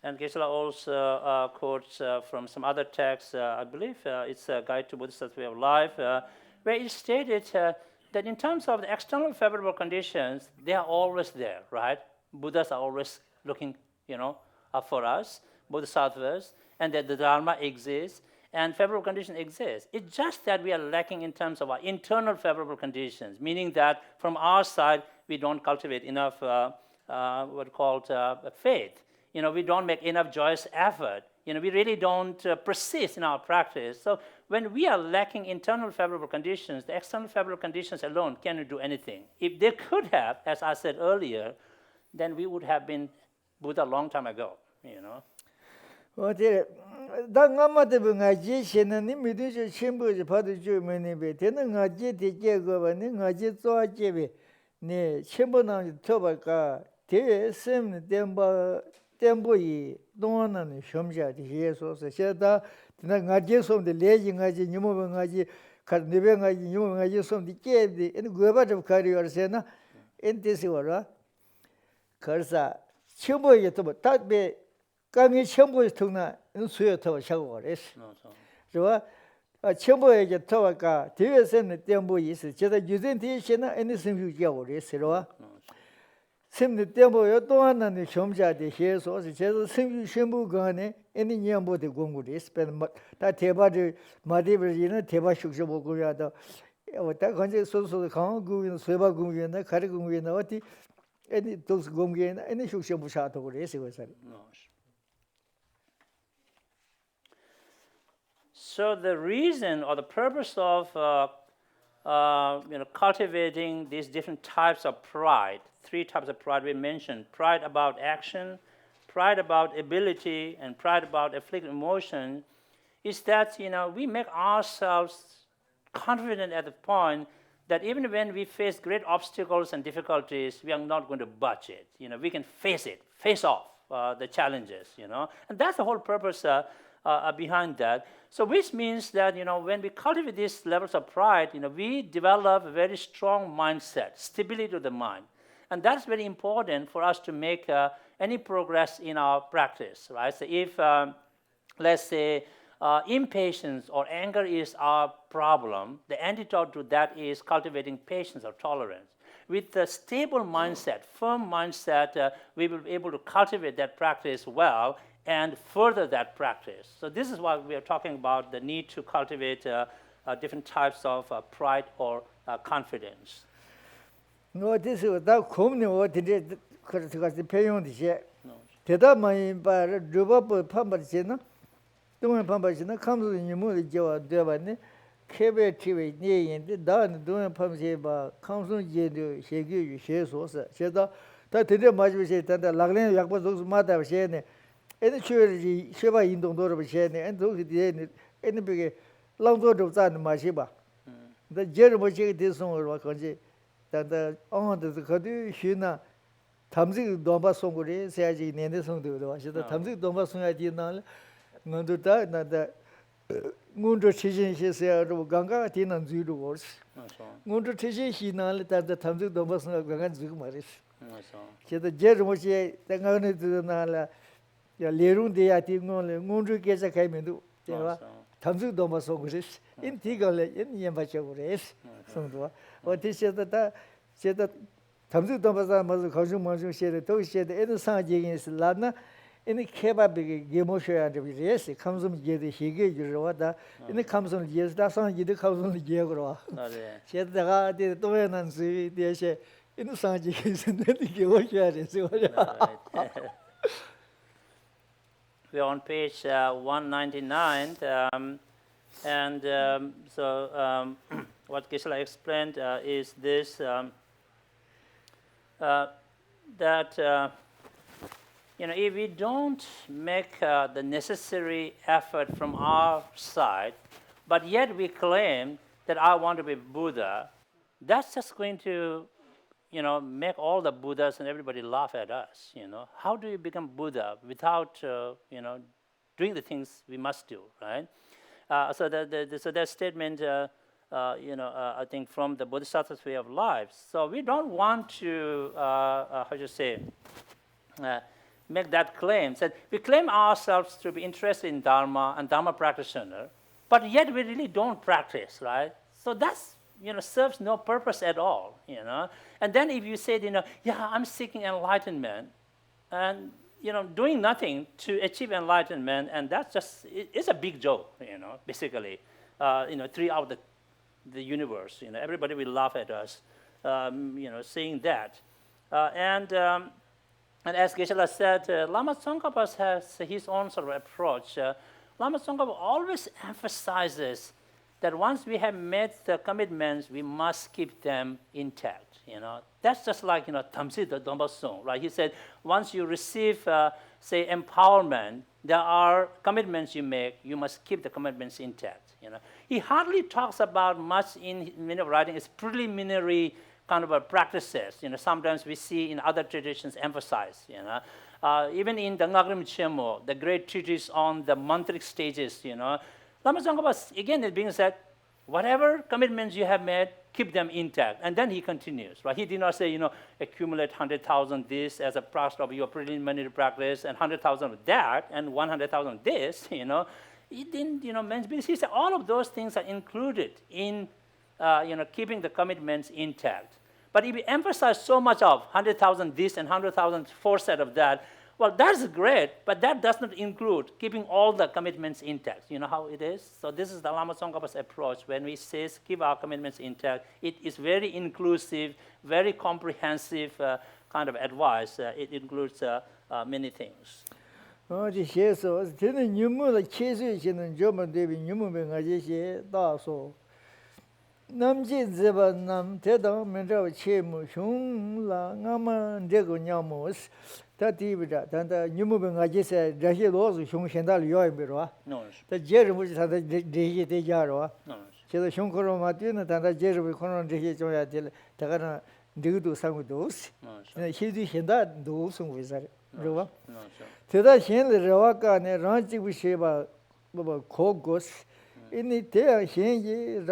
And Geshe also quotes from some other texts, I believe it's a Guide to Buddhist Way of Life, where it stated that in terms of the external favorable conditions, they are always there, right? Buddhas are always looking, for us, Bodhisattvas, and that the Dharma exists, and favorable conditions exist. It's just that we are lacking in terms of our internal favorable conditions, meaning that from our side, we don't cultivate enough faith. We don't make enough joyous effort. We really don't persist in our practice. So when we are lacking internal favorable conditions, the external favorable conditions alone cannot do anything. If they could have, as I said earlier, then we would have been Buddha a long time ago, Da ngama de nga ji shen ni mi de che chen bo je pa de ju me ne be de nga ji de ge go ba ne nga ji zo je be ne chen bo na to ba ka de sem ne dem ba tempo이 동안은 점자디 예소서 세다 내가 제솜데 레지 가지 니모 가지 카르네베 가지 니모 가지 솜디 깨디 엔 고바도 카리어세나 엔테시워라 커사 첨보에 또 답베 강이 첨보에 통나 수요 더 샤고 그랬어. 저 첨부에게 터와가 대회선의 때문에 있어. 제가 유전 대신에 애니 생육이고 그랬어요. 샘의 때문에 또한은 점자대 해서 제가 생육 신부간에 애니 년보다 공부를 했으면 다 대바를 마디버지는 대바 숙소 보고 야다. 다 건제 소소 강구인 소바 공부이나 가리 공부이나 어디 애니 도스 공부이나 애니 숙소 부사도 그랬어요. So the reason or the purpose of cultivating these different types of pride, 3 types of pride we mentioned: pride about action, pride about ability, and pride about afflicted emotion, is that we make ourselves confident at the point that even when we face great obstacles and difficulties, we are not going to budge it. We can face off the challenges. And that's the whole purpose behind that. So which means that when we cultivate these levels of pride, we develop a very strong mindset, stability of the mind, and that's very important for us to make any progress in our practice, right? So if let's say impatience or anger is our problem, the antidote to that is cultivating patience or tolerance. With a stable mindset, firm mindset, we will be able to cultivate that practice well and further that practice. So this is why we are talking about the need to cultivate different types of pride or confidence. this is that commonly what did 그렇게 표현듯이 대답만 봐 주법 판벌지나 동안 판벌지나 감수님이 뭐 이제와 되었네 케베 TV 내인데 다른 동안 판벌지 봐 감수제도 세계 세소서 제가 다 되게 맞으시 된다 락랭 약보 좀 맞다 시에네 애는 추여지 쉐바 인동도로 시에네 엔도기 뒤에 애는 비게 랑도도 자는 마시 봐 근데 제를 뭐 제가 대성으로 거기 단다 어한테서 거기 쉬나 탐식 도바 송고리 세야지 내내 송도도 와시다 탐식 도바 송야지 날 너도다 나다 문도 치신시세요 강가 뒤는 주로 거스 문도 치신시날 단다 탐식 도바 송야 강가 주고 말이스 제가 제를 뭐지 당가는 드나라 야 레룬데야 뒤는 문도 계속 가면도 제가 탐식 도바 송고리 인티가래 인연바쳐 그래스 송도 어디서다 제가 탐식 도바사 맞아 거중 먼저 시에 또 시에 애는 상지긴 있을라나 이니 케바비게 게모셔야 되비레스 감좀 제데 희게 주러와다 이니 감좀 제다 상지도 감좀 제거로 네 제다가 또에는 수이 대시 이니 상지긴 있는데 게모셔야 돼서 We're on page 199, and so what Geshe explained is this, that if we don't make the necessary effort from our side, but yet we claim that I want to be Buddha, that's just going to make all the Buddhas and everybody laugh at us. How do you become Buddha without doing the things we must do, right? So that statement, I think from the Bodhisattva's way of life. So we don't want to, make that claim. So we claim ourselves to be interested in Dharma and Dharma practitioner, but yet we really don't practice, right? So that's serves no purpose at all, And then if you say, I'm seeking enlightenment, and doing nothing to achieve enlightenment, and that's just it's a big joke, basically, throughout the universe, everybody will laugh at us, saying that, and as Geshe said, Lama Tsongkhapa has his own sort of approach. Lama Tsongkhapa always emphasizes that once we have made the commitments, we must keep them intact. That's just like Tamsi the Dombasung, right? He said once you receive, say, empowerment, there are commitments you make. You must keep the commitments intact. He hardly talks about much in writing. It's preliminary kind of practices. Sometimes we see in other traditions emphasize. Even in the Ngagrim Chemo, the great treatise on the mantric stages. Lama Tsongkhapa, again, it being said, whatever commitments you have made, keep them intact. And then he continues, right? He did not say, accumulate 100,000 this as a part of your preliminary practice and 100,000 of that and 100,000 of this, he didn't, mention, because he said all of those things are included in, keeping the commitments intact. But if we emphasize so much of 100,000 this and 100,000 foresight of that, well, that's great, but that does not include keeping all the commitments intact. You know how it is? So this is the Lama Tsongkhapa's approach. When we say keep our commitments intact, it is very inclusive, very comprehensive kind of advice. It includes many things. 어디 해서 저는 유무의 최소이시는 점은 대비 유무병 아저씨 다소 남진 제반남 대당 면접 체무 흉라 아마 저거 냐모스 다티비다 단다 유무병 아저씨 자시로서 흉신달 요임비로와 No. 다 제르무지 사다 제게 되자로와 No. 제가 흉코로 맞으면 단다 제르비 코는 제게 줘야 될 다가나 너도 상고도 No. 희도 현다 노승 위사 그러와 No. 대다 현의 러와가네 란지부 쉐바 뭐 고고스 이니 대야 현이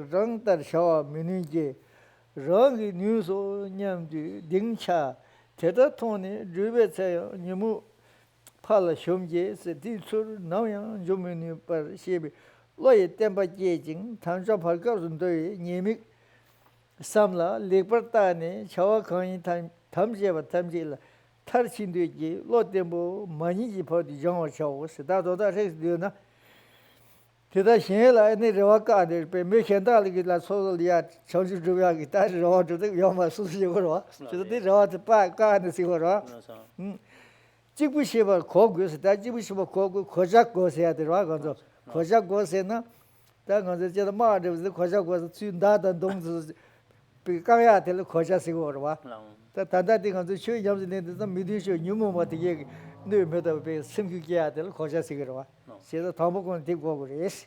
랑달 샤와 미니게 랑이 뉴스 냠디 딩차 대다 통네 르베차요 니무 팔라 숑제 스디출 나야 조메니 파 쉐비 로예 템바 제징 탄자 발가른도이 니미 삼라 레퍼타네 샤와 강이 탐제바 탐제라 탈신되지 로데모 많이 버디 영어 샤워 스다도다 렉스디나 대다 신라네 러와카데 베메 현달기라 소리야 정신 주야기 다시 러와도 영마 수시고로 저도 러와도 빠까는 시고로 지부시버 고고스 다 지부시버 고고 고작 고세야 들어와 건조 고작 고세나 다 건조 제가 마르스 고작 고스 춘다던 동스 비가야 될 고작 시고로 와 다다디 건조 쇼 염진데서 미디쇼 뉴모마 되게 뇌메다 배 심기게야 될 고작 시고로 와 제가 다먹고는 되고 그래스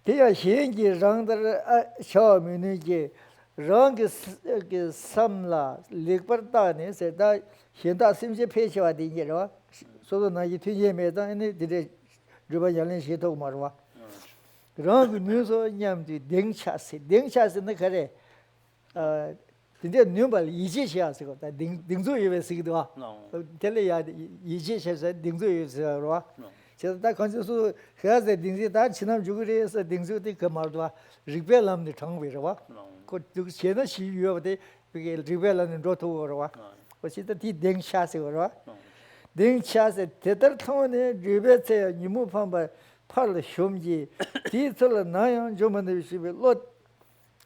대야 현기 랑들 샤미니게 랑게 삼라 렉버다네 세다 현다 심지 폐시와 되게로 소도 나이 뒤에메다 네 디레 주바 연린 시도 말와 랑 뉴스 냠디 댕차스는 그래 근데 뉴발 이제시야스고 다 딩조예베스기도 와 텔레야 이제시야스 딩조예스로 제가 건조수 해야지 딩지 다 지난 주그리에서 딩수도 그 말도 리벨람네 정비로와 그 제가 시유어데 그게 리벨라는 로토로와 어시다 디 댕샤스로와 댕샤스 대들통에 리벨체 니무판바 팔 쇼음지 디틀 나연 좀만데 시베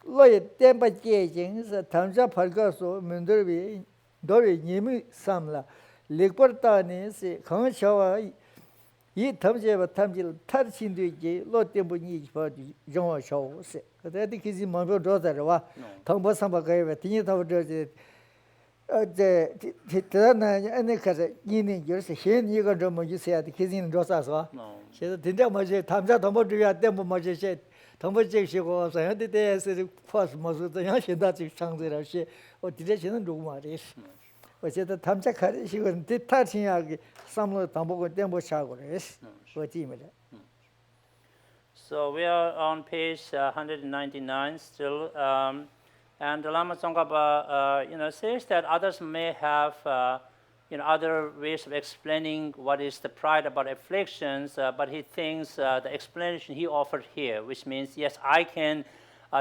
로에 템바제징서 담자 팔가서 면들비 너의 님이 삼라 렉버타네스 강샤와 이 탐제바 탐질 탈신되게 로템분이 버디 영어 쇼스 그때 기지 먼저 들어와 통보 삼바가에 뒤에 더 저제 어제 대단한 안에 가서 이는 열세 현 이거 좀 뭐지야 기지는 조사서 그래서 진짜 뭐지 탐자 더 줘야 때 뭐 뭐지 통보 제시고 서현대 대에서 포스 뭐도 양 현다지 상대라시 어 디레시는 누구 말이스 어제도 탐자 가르치고 대타신하게 삼로 담보고 땜보 차고레스 어찌입니다. So we are on page 199 still, and the Lama Tsongkhapa, says that others may have, other ways of explaining what is the pride about afflictions, but he thinks the explanation he offered here, which means yes, I can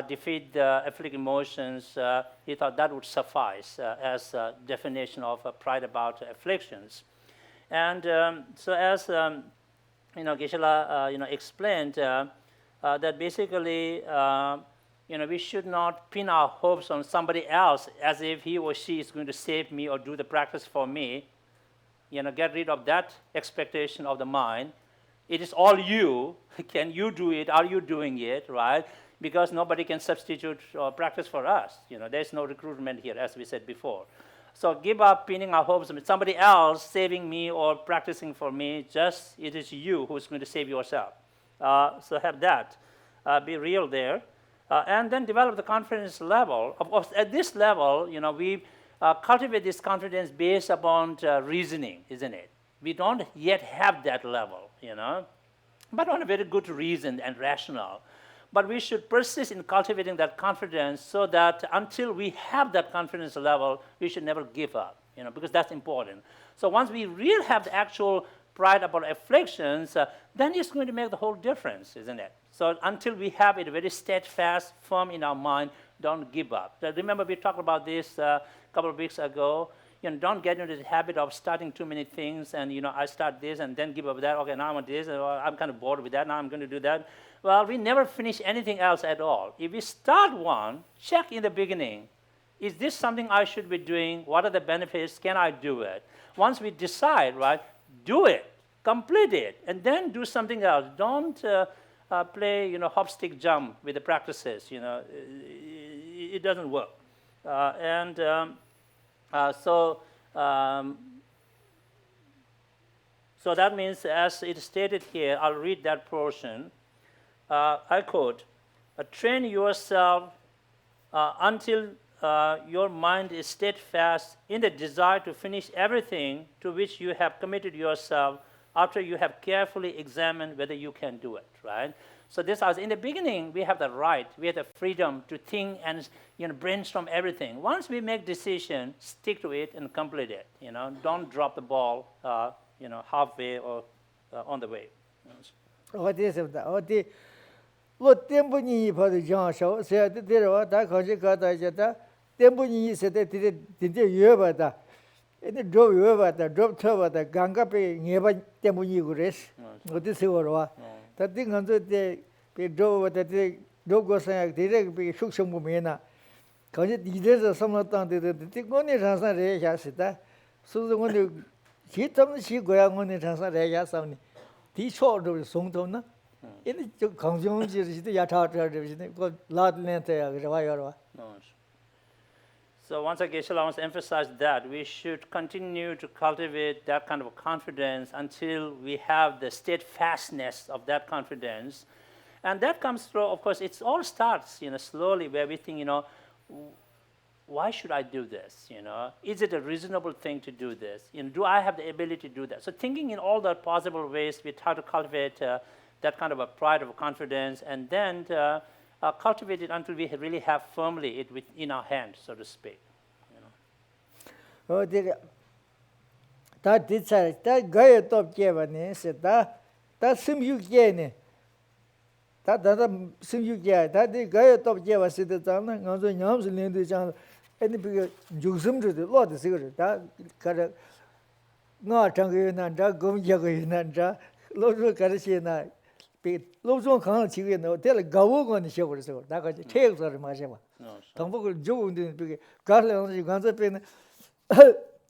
defeat the afflicted emotions. He thought that would suffice as a definition of pride about afflictions, and so as Geshe explained that basically. We should not pin our hopes on somebody else as if he or she is going to save me or do the practice for me. Get rid of that expectation of the mind. It is all you. Can you do it? Are you doing it? Right? Because nobody can substitute practice for us. There's no recruitment here, as we said before. So give up pinning our hopes on somebody else saving me or practicing for me. Just it is you who's going to save yourself. So have that. Be real there. And then develop the confidence level. Of course, at this level, we cultivate this confidence based upon reasoning, isn't it? We don't yet have that level, but on a very good reason and rational. But we should persist in cultivating that confidence so that until we have that confidence level, we should never give up, because that's important. So once we really have the actual pride about afflictions, then it's going to make the whole difference, isn't it? So until we have it very steadfast, firm in our mind, don't give up. Remember we talked about this a couple of weeks ago. Don't get into the habit of starting too many things and, I start this and then give up that. Okay, now I want this. I'm kind of bored with that. Now I'm going to do that. Well, we never finish anything else at all. If we start one, check in the beginning. Is this something I should be doing? What are the benefits? Can I do it? Once we decide, right, do it, complete it, and then do something else. Don't play, hop, stick, jump with the practices. It doesn't work. So that means, as it stated here, I'll read that portion. I quote, train yourself until your mind is steadfast in the desire to finish everything to which you have committed yourself after you have carefully examined whether you can do it, right? So this was in the beginning, we have the right, we have the freedom to think and brainstorm everything. Once we make decision, stick to it and complete it. Don't drop the ball, halfway or on the way. So once again, Geshe wants to emphasize that we should continue to cultivate that kind of confidence until we have the steadfastness of that confidence. And that comes through, of course, it all starts, slowly, where we think, why should I do this? Is it a reasonable thing to do this? Do I have the ability to do that? So thinking in all the possible ways, we try to cultivate that kind of a pride of confidence, and then cultivate it until we really have firmly it in our hand, so to speak.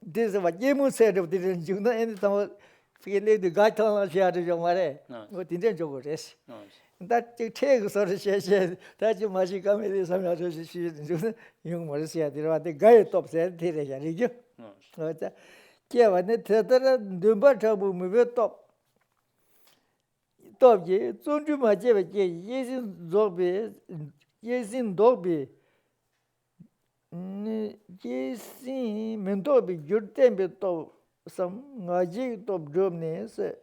This is what you said of the Juna and some feeling the guy told us to Jomare. What in the Jogores? That you take sort of says that you must come with some other young Marcia, the guy top said, Tirja. Kiavan, Tether, Dumba Tabu, move top. Top ye, soon to my Jeva, yes in Dolby, yes in Dolby. Geshe mentobi Gyeltsen to some ngaji to drumnes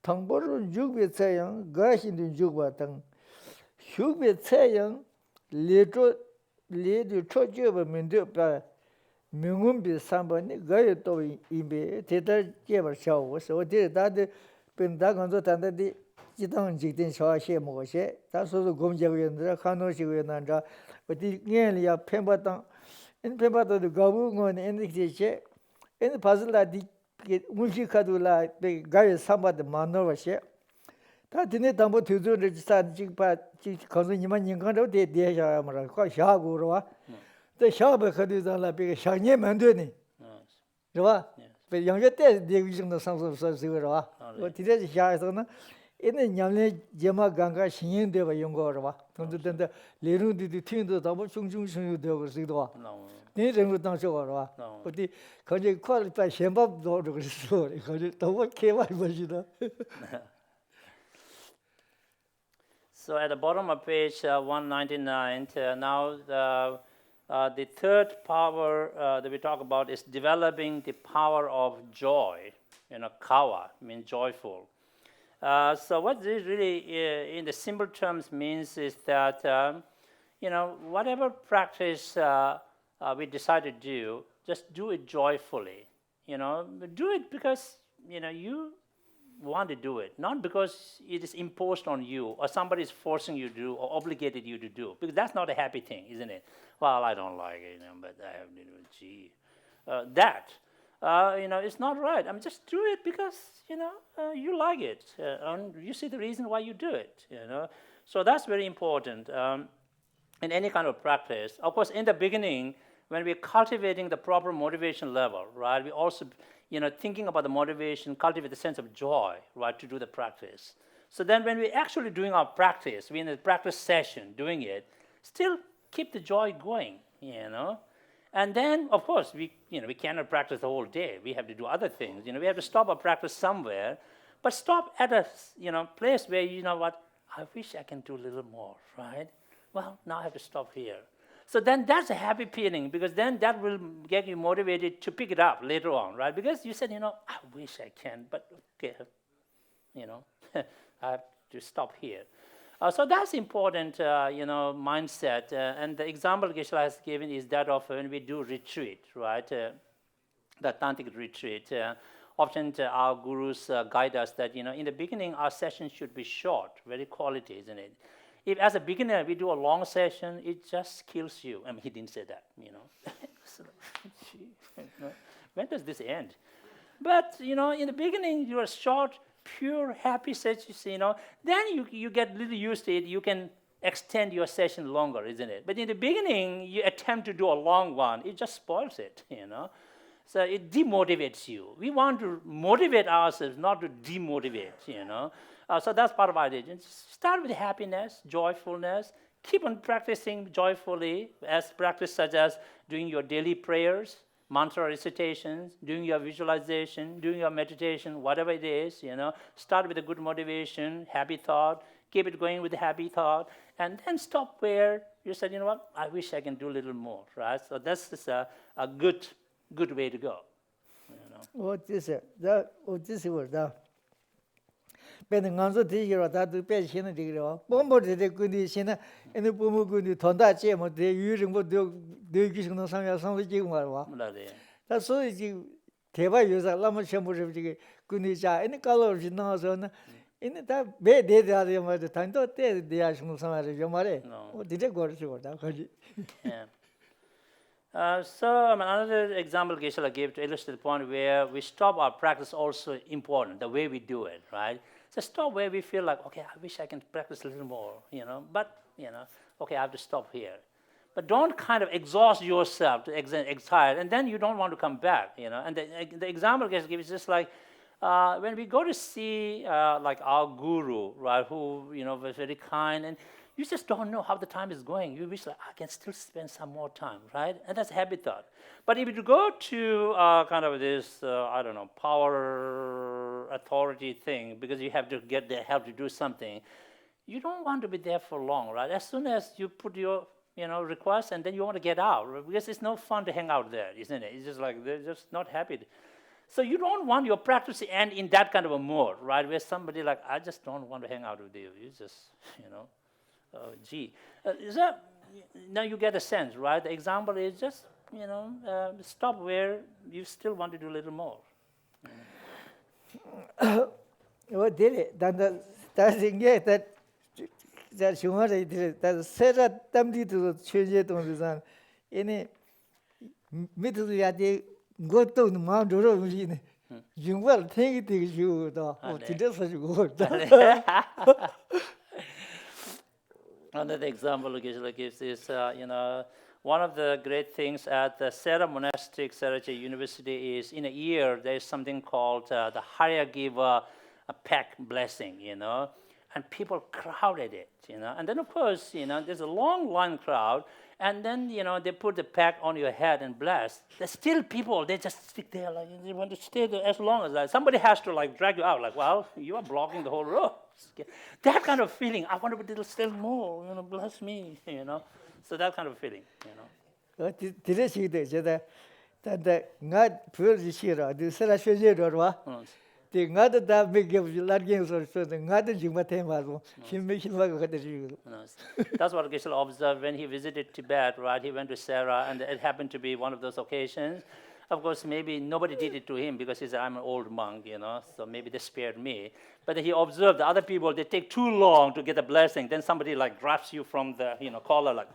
Tangboru Jugbe Tsayang, Gashin Jugba Tang. Hugbe Tsayang, little lady Chojeva Mendopa, Mungumbi Sambani, Gayato Imbe, Teta Jeva Shaw, so did that Pendagon Tanda di Jitang Jitin Shaw Moshe, that's also Gomjavian, Kanoshi, but the Yania Pemberton and Pemberton the Gabu and the Geshe, and the puzzle that the Mushikadula, the guy somewhat the Manova share. That didn't tumble to do the sad Jigpa, Kosuman Yankondo, the Deja, quite Shagura. The Shabba Kaduzala big Shanye Manduni. But younger test division of some of Sazura. What it is Shazona. In the Yamle Jama Ganga Shin de Yongorva, from the Leru did the Tin to double Chung Chung de Sidua. Neither would not show, but the Kaji qualified Shembab door to the story, because it came out. So at the bottom of page 199, now the third power that we talk about is developing the power of joy. Kawa means joyful. So what this really, in the simple terms, means is that, whatever practice we decide to do, just do it joyfully. Do it because, you want to do it, not because it is imposed on you or somebody is forcing you to do or obligated you to do, because that's not a happy thing, isn't it? Well, I don't like it, but I have to do it. Gee, it's not right. I mean, just do it because you like it, and you see the reason why you do it. So that's very important in any kind of practice. Of course, in the beginning, when we're cultivating the proper motivation level, right, we also, thinking about the motivation, cultivate the sense of joy, right, to do the practice. So then when we're actually doing our practice, we're in a practice session doing it, still keep the joy going, And then, of course, we cannot practice the whole day. We have to do other things. We have to stop our practice somewhere, but stop at a, place where, what, I wish I can do a little more, right? Well, now I have to stop here. So then that's a happy feeling, because then that will get you motivated to pick it up later on, right? Because you said, I wish I can, but okay, I have to stop here. So that's important, mindset. And the example Geshe has given is that of when we do retreat, right? The tantric retreat. Often our gurus guide us that, in the beginning, our session should be short, very quality, isn't it? If as a beginner we do a long session, it just kills you. I mean, he didn't say that, So, when does this end? But, in the beginning, you are short, pure, happy sessions, then you get a little used to it. You can extend your session longer, isn't it? But in the beginning, you attempt to do a long one. It just spoils it, So it demotivates you. We want to motivate ourselves, not to demotivate, So that's part of our idea. Start with happiness, joyfulness. Keep on practicing joyfully, as practice such as doing your daily prayers, mantra recitations, doing your visualization, doing your meditation, whatever it is, Start with a good motivation, happy thought. Keep it going with a happy thought. And then stop where you said, what, I wish I can do a little more, right? So that's just a good way to go. What is it? This was that. But the answer to you that the best in the degree. Bomber the good is in and the boom good to that gem, they using what do you know some of the that's so you Teva use a lama shampoo of the Kunisha, any color of the in that bed, the time to tell the Ashmo Samara, Yomare. What did it go to? So another example Geshe gave to illustrate the point where we stop our practice also important, the way we do it, right? So stop where we feel like, okay, I wish I can practice a little more, but, okay, I have to stop here. But don't kind of exhaust yourself to exile, and then you don't want to come back, And the example Geshe gives is just like, when we go to see like our guru, right, who, was very kind, and you just don't know how the time is going. You wish, like, I can still spend some more time, right? And that's a happy thought. But if you go to kind of this, power authority thing, because you have to get the help to do something, you don't want to be there for long, right? As soon as you put your, request, and then you want to get out, right? Because it's no fun to hang out there, isn't it? It's just like they're just not happy. So you don't want your practice to end in that kind of a mode, right? Where somebody like, I just don't want to hang out with you. You just, is that, now you get a sense, right? The example is just, stop where you still want to do a little more. What did it? Then that's that she wanted that set up them to change it on the sun. Any middle the go to the Mount Road, you will take it you, Another example Geshe gives is, one of the great things at the Sera Monastic Serache University is in a year there is something called the Haryagiva Pack Blessing, and people crowded it, And then of course, there's a long line crowd, and then they put the pack on your head and bless. There's still people, they just stick there, like they want to stay there as long as that. Somebody has to like drag you out, like, well, you are blocking the whole row. That kind of feeling, I want to be still more, bless me, So that kind of feeling, Did I see this? That not pure Shira, the Sarasha or what? the ngada da make of larging so the ngada jingma tema he make him like You know, that's what Geshe observed when he visited Tibet, right? He went to Sarah, and it happened to be one of those occasions. Of course, maybe nobody did it to him because he said, I'm an old monk, you know, so maybe they spared me. But he observed the other people, they take too long to get a blessing. Then somebody like grabs you from the, collar, like,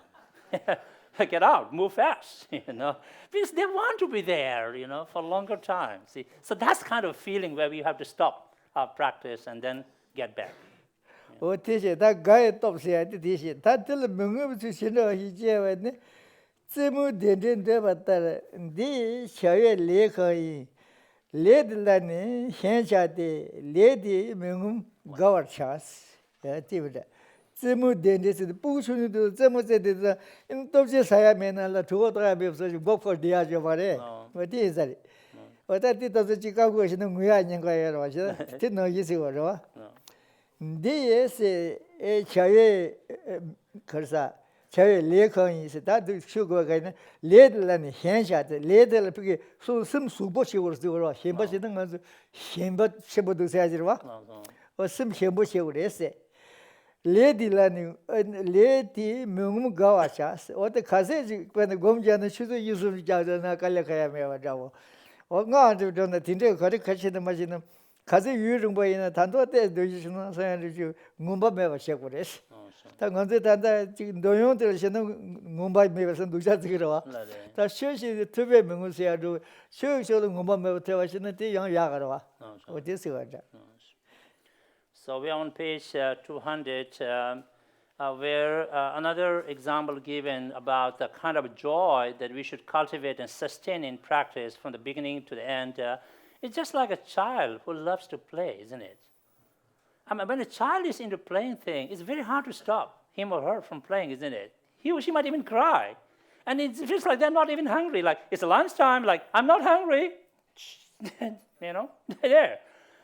get out, move fast, because they want to be there, for a longer time. See, so that's kind of feeling where we have to stop our practice and then get back. 어떻게 다 가에 톱세야 되듯이 다들 명업 주시는 이제는 쯤을 된데 봤다 네 샤에 레커이 레들라네 현샤데 레디 명음 가워차스 야티브다 쯤을 된데서 부수는도 쯤을에서 인도제 사야면은 저거도야 배워서 목포 돼야죠 말에 어디 있어요 어디 또서 지가고 있는 거야 아닌 거예요 맞죠 듣는 있어요 네에서 자외 그래서 자외 레컨이 있어 다들 쉬고가는 레들라는 현샤데 레들 그게 숨 수보식으로 쓰고 현바시는 건서 현바 쉐보도 세야지와 숨 현보식으로 했어 레딜라는 레디 명음 가와샤스 어디 가세지 근데 검지하는 수도 유수 자잖아 깔려가야 매와자고 어가도 좀 진짜 거리 같이는 마시는 가서 유정보이나 단도 때 넣으시는 사람들이 문바 매가 시작을 다 언제 단다 지금 노용들 시는 문바 매가서 누자지 그러와 다 쉬시 특별 명세야도 쉬어서도 문바 매가 되시는 때 양야가와 어디서 가자 So we are on page 200 where another example given about the kind of joy that we should cultivate and sustain in practice from the beginning to the end. It's just like a child who loves to play, isn't it? I mean, when a child is into playing thing, it's very hard to stop him or her from playing, isn't it? He or she might even cry. And it feels like they're not even hungry. Like, it's lunchtime, like, I'm not hungry. They're there.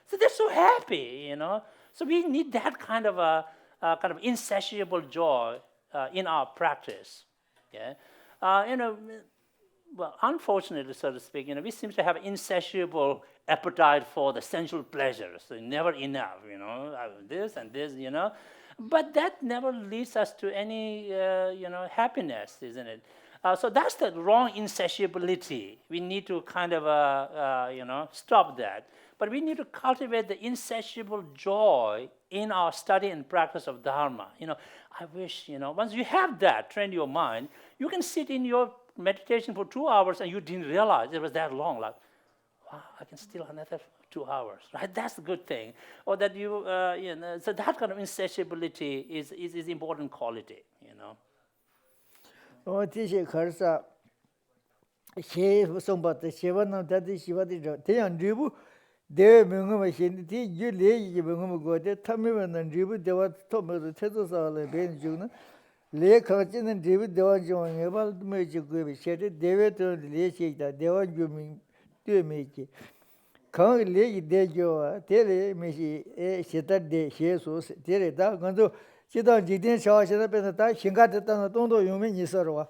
So they're so happy, So we need that kind of insatiable joy in our practice. Yeah? Well, unfortunately, so to speak, we seem to have insatiable appetite for the sensual pleasures, so never enough, this and this, But that never leads us to any, happiness, isn't it? So that's the wrong insatiability. We need to kind of, stop that. But we need to cultivate the insatiable joy in our study and practice of Dharma. I wish, once you have that, train your mind, you can sit in your meditation for 2 hours and you didn't realize it was that long. Like, wow, I can still another 2 hours, right? That's a good thing. Or that so that kind of insatiability is important quality, 어디시 가서 시 송바도 시원은 다들 시와도 대양 리부 대 명음의 신디 유레이 명음의 거대 탐면은 리부 대와 토모도 태도사를 배주는 레카지는 리부 대와 중에 발매 지구에 시대 대외도 레시다 대와 주민 되메기 강 레이 대조 대레 메시 에 시다데 예수스 대레다 건도 지단 지된 샤와시다 배다 신가됐다는 동도 용면 있어로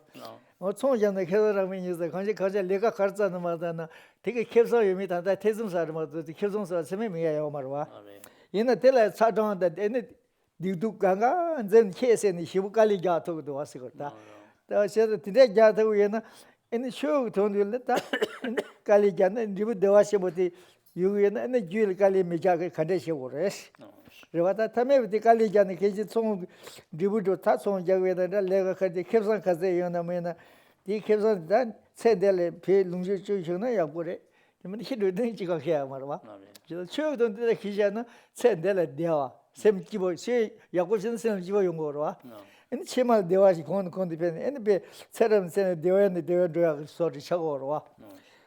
총장의 계획라면 있어 간지 가자 내가 가르치는 말다나 되게 캡서 의미 단다 태승사를 모두 캡성서 세미미야요 말와 얘는 tel라 차정한다 얘는 디두가가 안전 케세니 시부깔리 가토도 왔을거다 또 제가 진짜 가토 얘는 얘는 쇼 돈들다 깔리잖아 리부 대화시 못이 유에는 얘는 줄 깔리 미자가 간대시고레스 그러다 타메부터 깔리잖아 계지 총 리부도 다 총자고에다 내가 그때 캡선 가서 연하면은 이 캡선 다 세델에 배 lunge 주시는 약고래 그러면 히르든 지가 해야 말아 저 최근에 기자는 세델에 대화 샘기보 세 약고신 샘기보 용거로 와 근데 제말 대화시 건디변 엔베 사람 세 대화는 대화 소리 차고로 와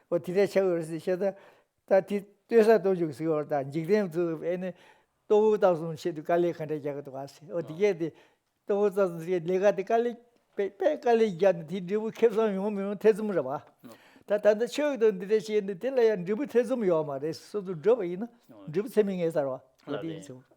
어디에 차고서 시다 다티 되사 도죽스고 다 지금 에네 또 다선 시도 깔리 간다 자가도 왔어 어디에 또 다선 내가 깔리 빼깔리 얀 디디부 캡선 용면 태즈무라 봐 다단다 쇼도 디데시인데 tel라야 디부 태즈무요 말에 소도 드버이나 디부 세밍에서 어디서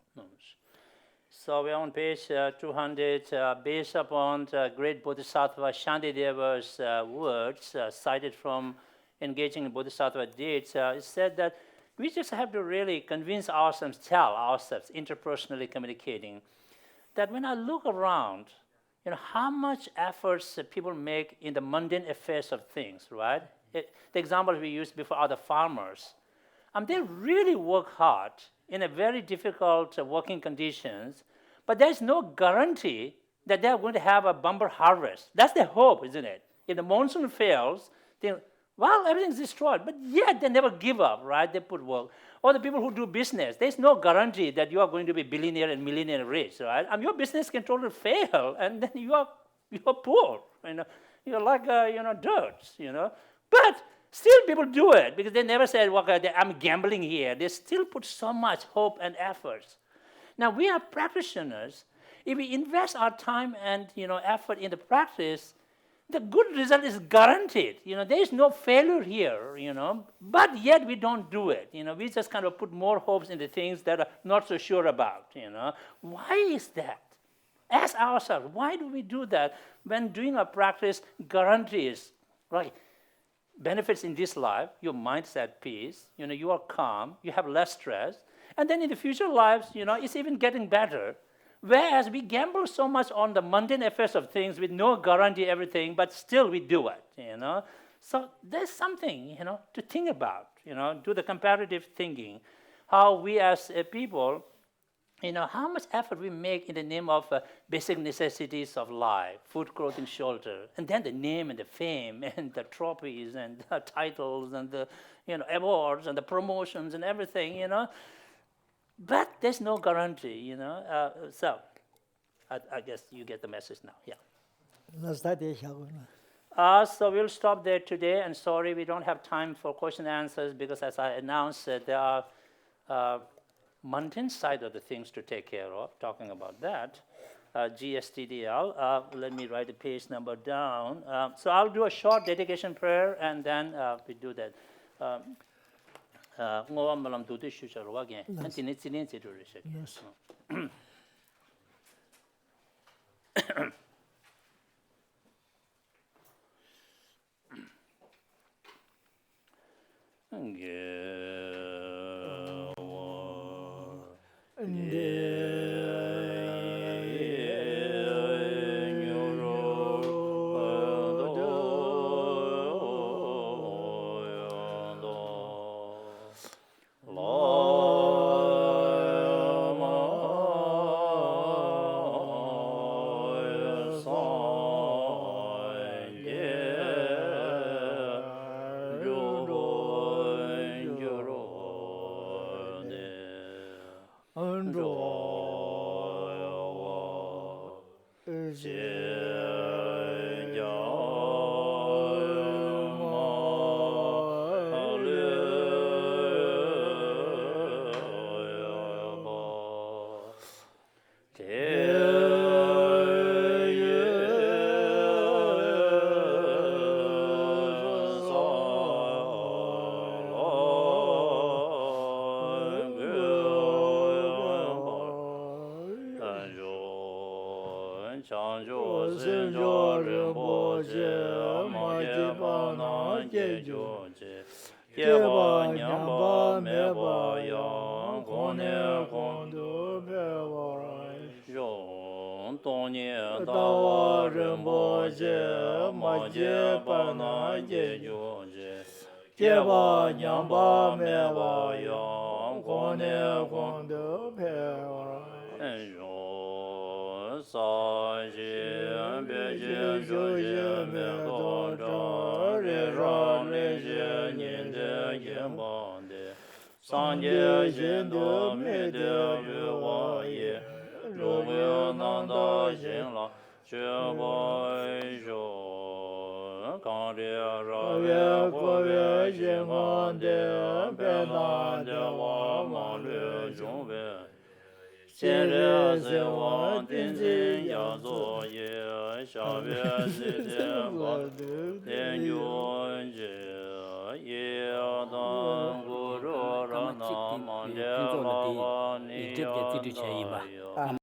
So we are on page 200, based upon the great Bodhisattva Shantideva's words cited from Engaging in Bodhisattva Deeds. It said that we just have to really convince ourselves, tell ourselves, interpersonally communicating, that when I look around, how much efforts people make in the mundane affairs of things, right? The example we used before are the farmers. They really work hard in a very difficult working conditions, but there's no guarantee that they're going to have a bumper harvest. That's the hope, isn't it? If the monsoon fails, everything's destroyed, but yet they never give up, right? They put work. Or the people who do business, there's no guarantee that you are going to be billionaire and millionaire rich, right? Your business can totally fail, and then you are poor. You're like dirt, But still, people do it because they never said, "Well, I'm gambling here." They still put so much hope and efforts. Now we are practitioners. If we invest our time and effort in the practice, the good result is guaranteed. There is no failure here. But yet we don't do it. We just kind of put more hopes in the things that are not so sure about. Why is that? Ask ourselves, why do we do that when doing our practice guarantees, right? Benefits in this life, your mind's at peace, you are calm, you have less stress, and then in the future lives, it's even getting better. Whereas we gamble so much on the mundane affairs of things with no guarantee everything, but still we do it, So there's something, to think about, do the comparative thinking, how we as people, how much effort we make in the name of basic necessities of life, food, clothing, shelter, and then the name and the fame and the trophies and the titles and the awards and the promotions and everything, But there's no guarantee, So I guess you get the message now, yeah. So we'll stop there today, and sorry we don't have time for question and answers because as I announced, there are mundane side of the things to take care of, talking about that. GSTDL, let me write the page number down. So I'll do a short dedication prayer and then we do that. Yes.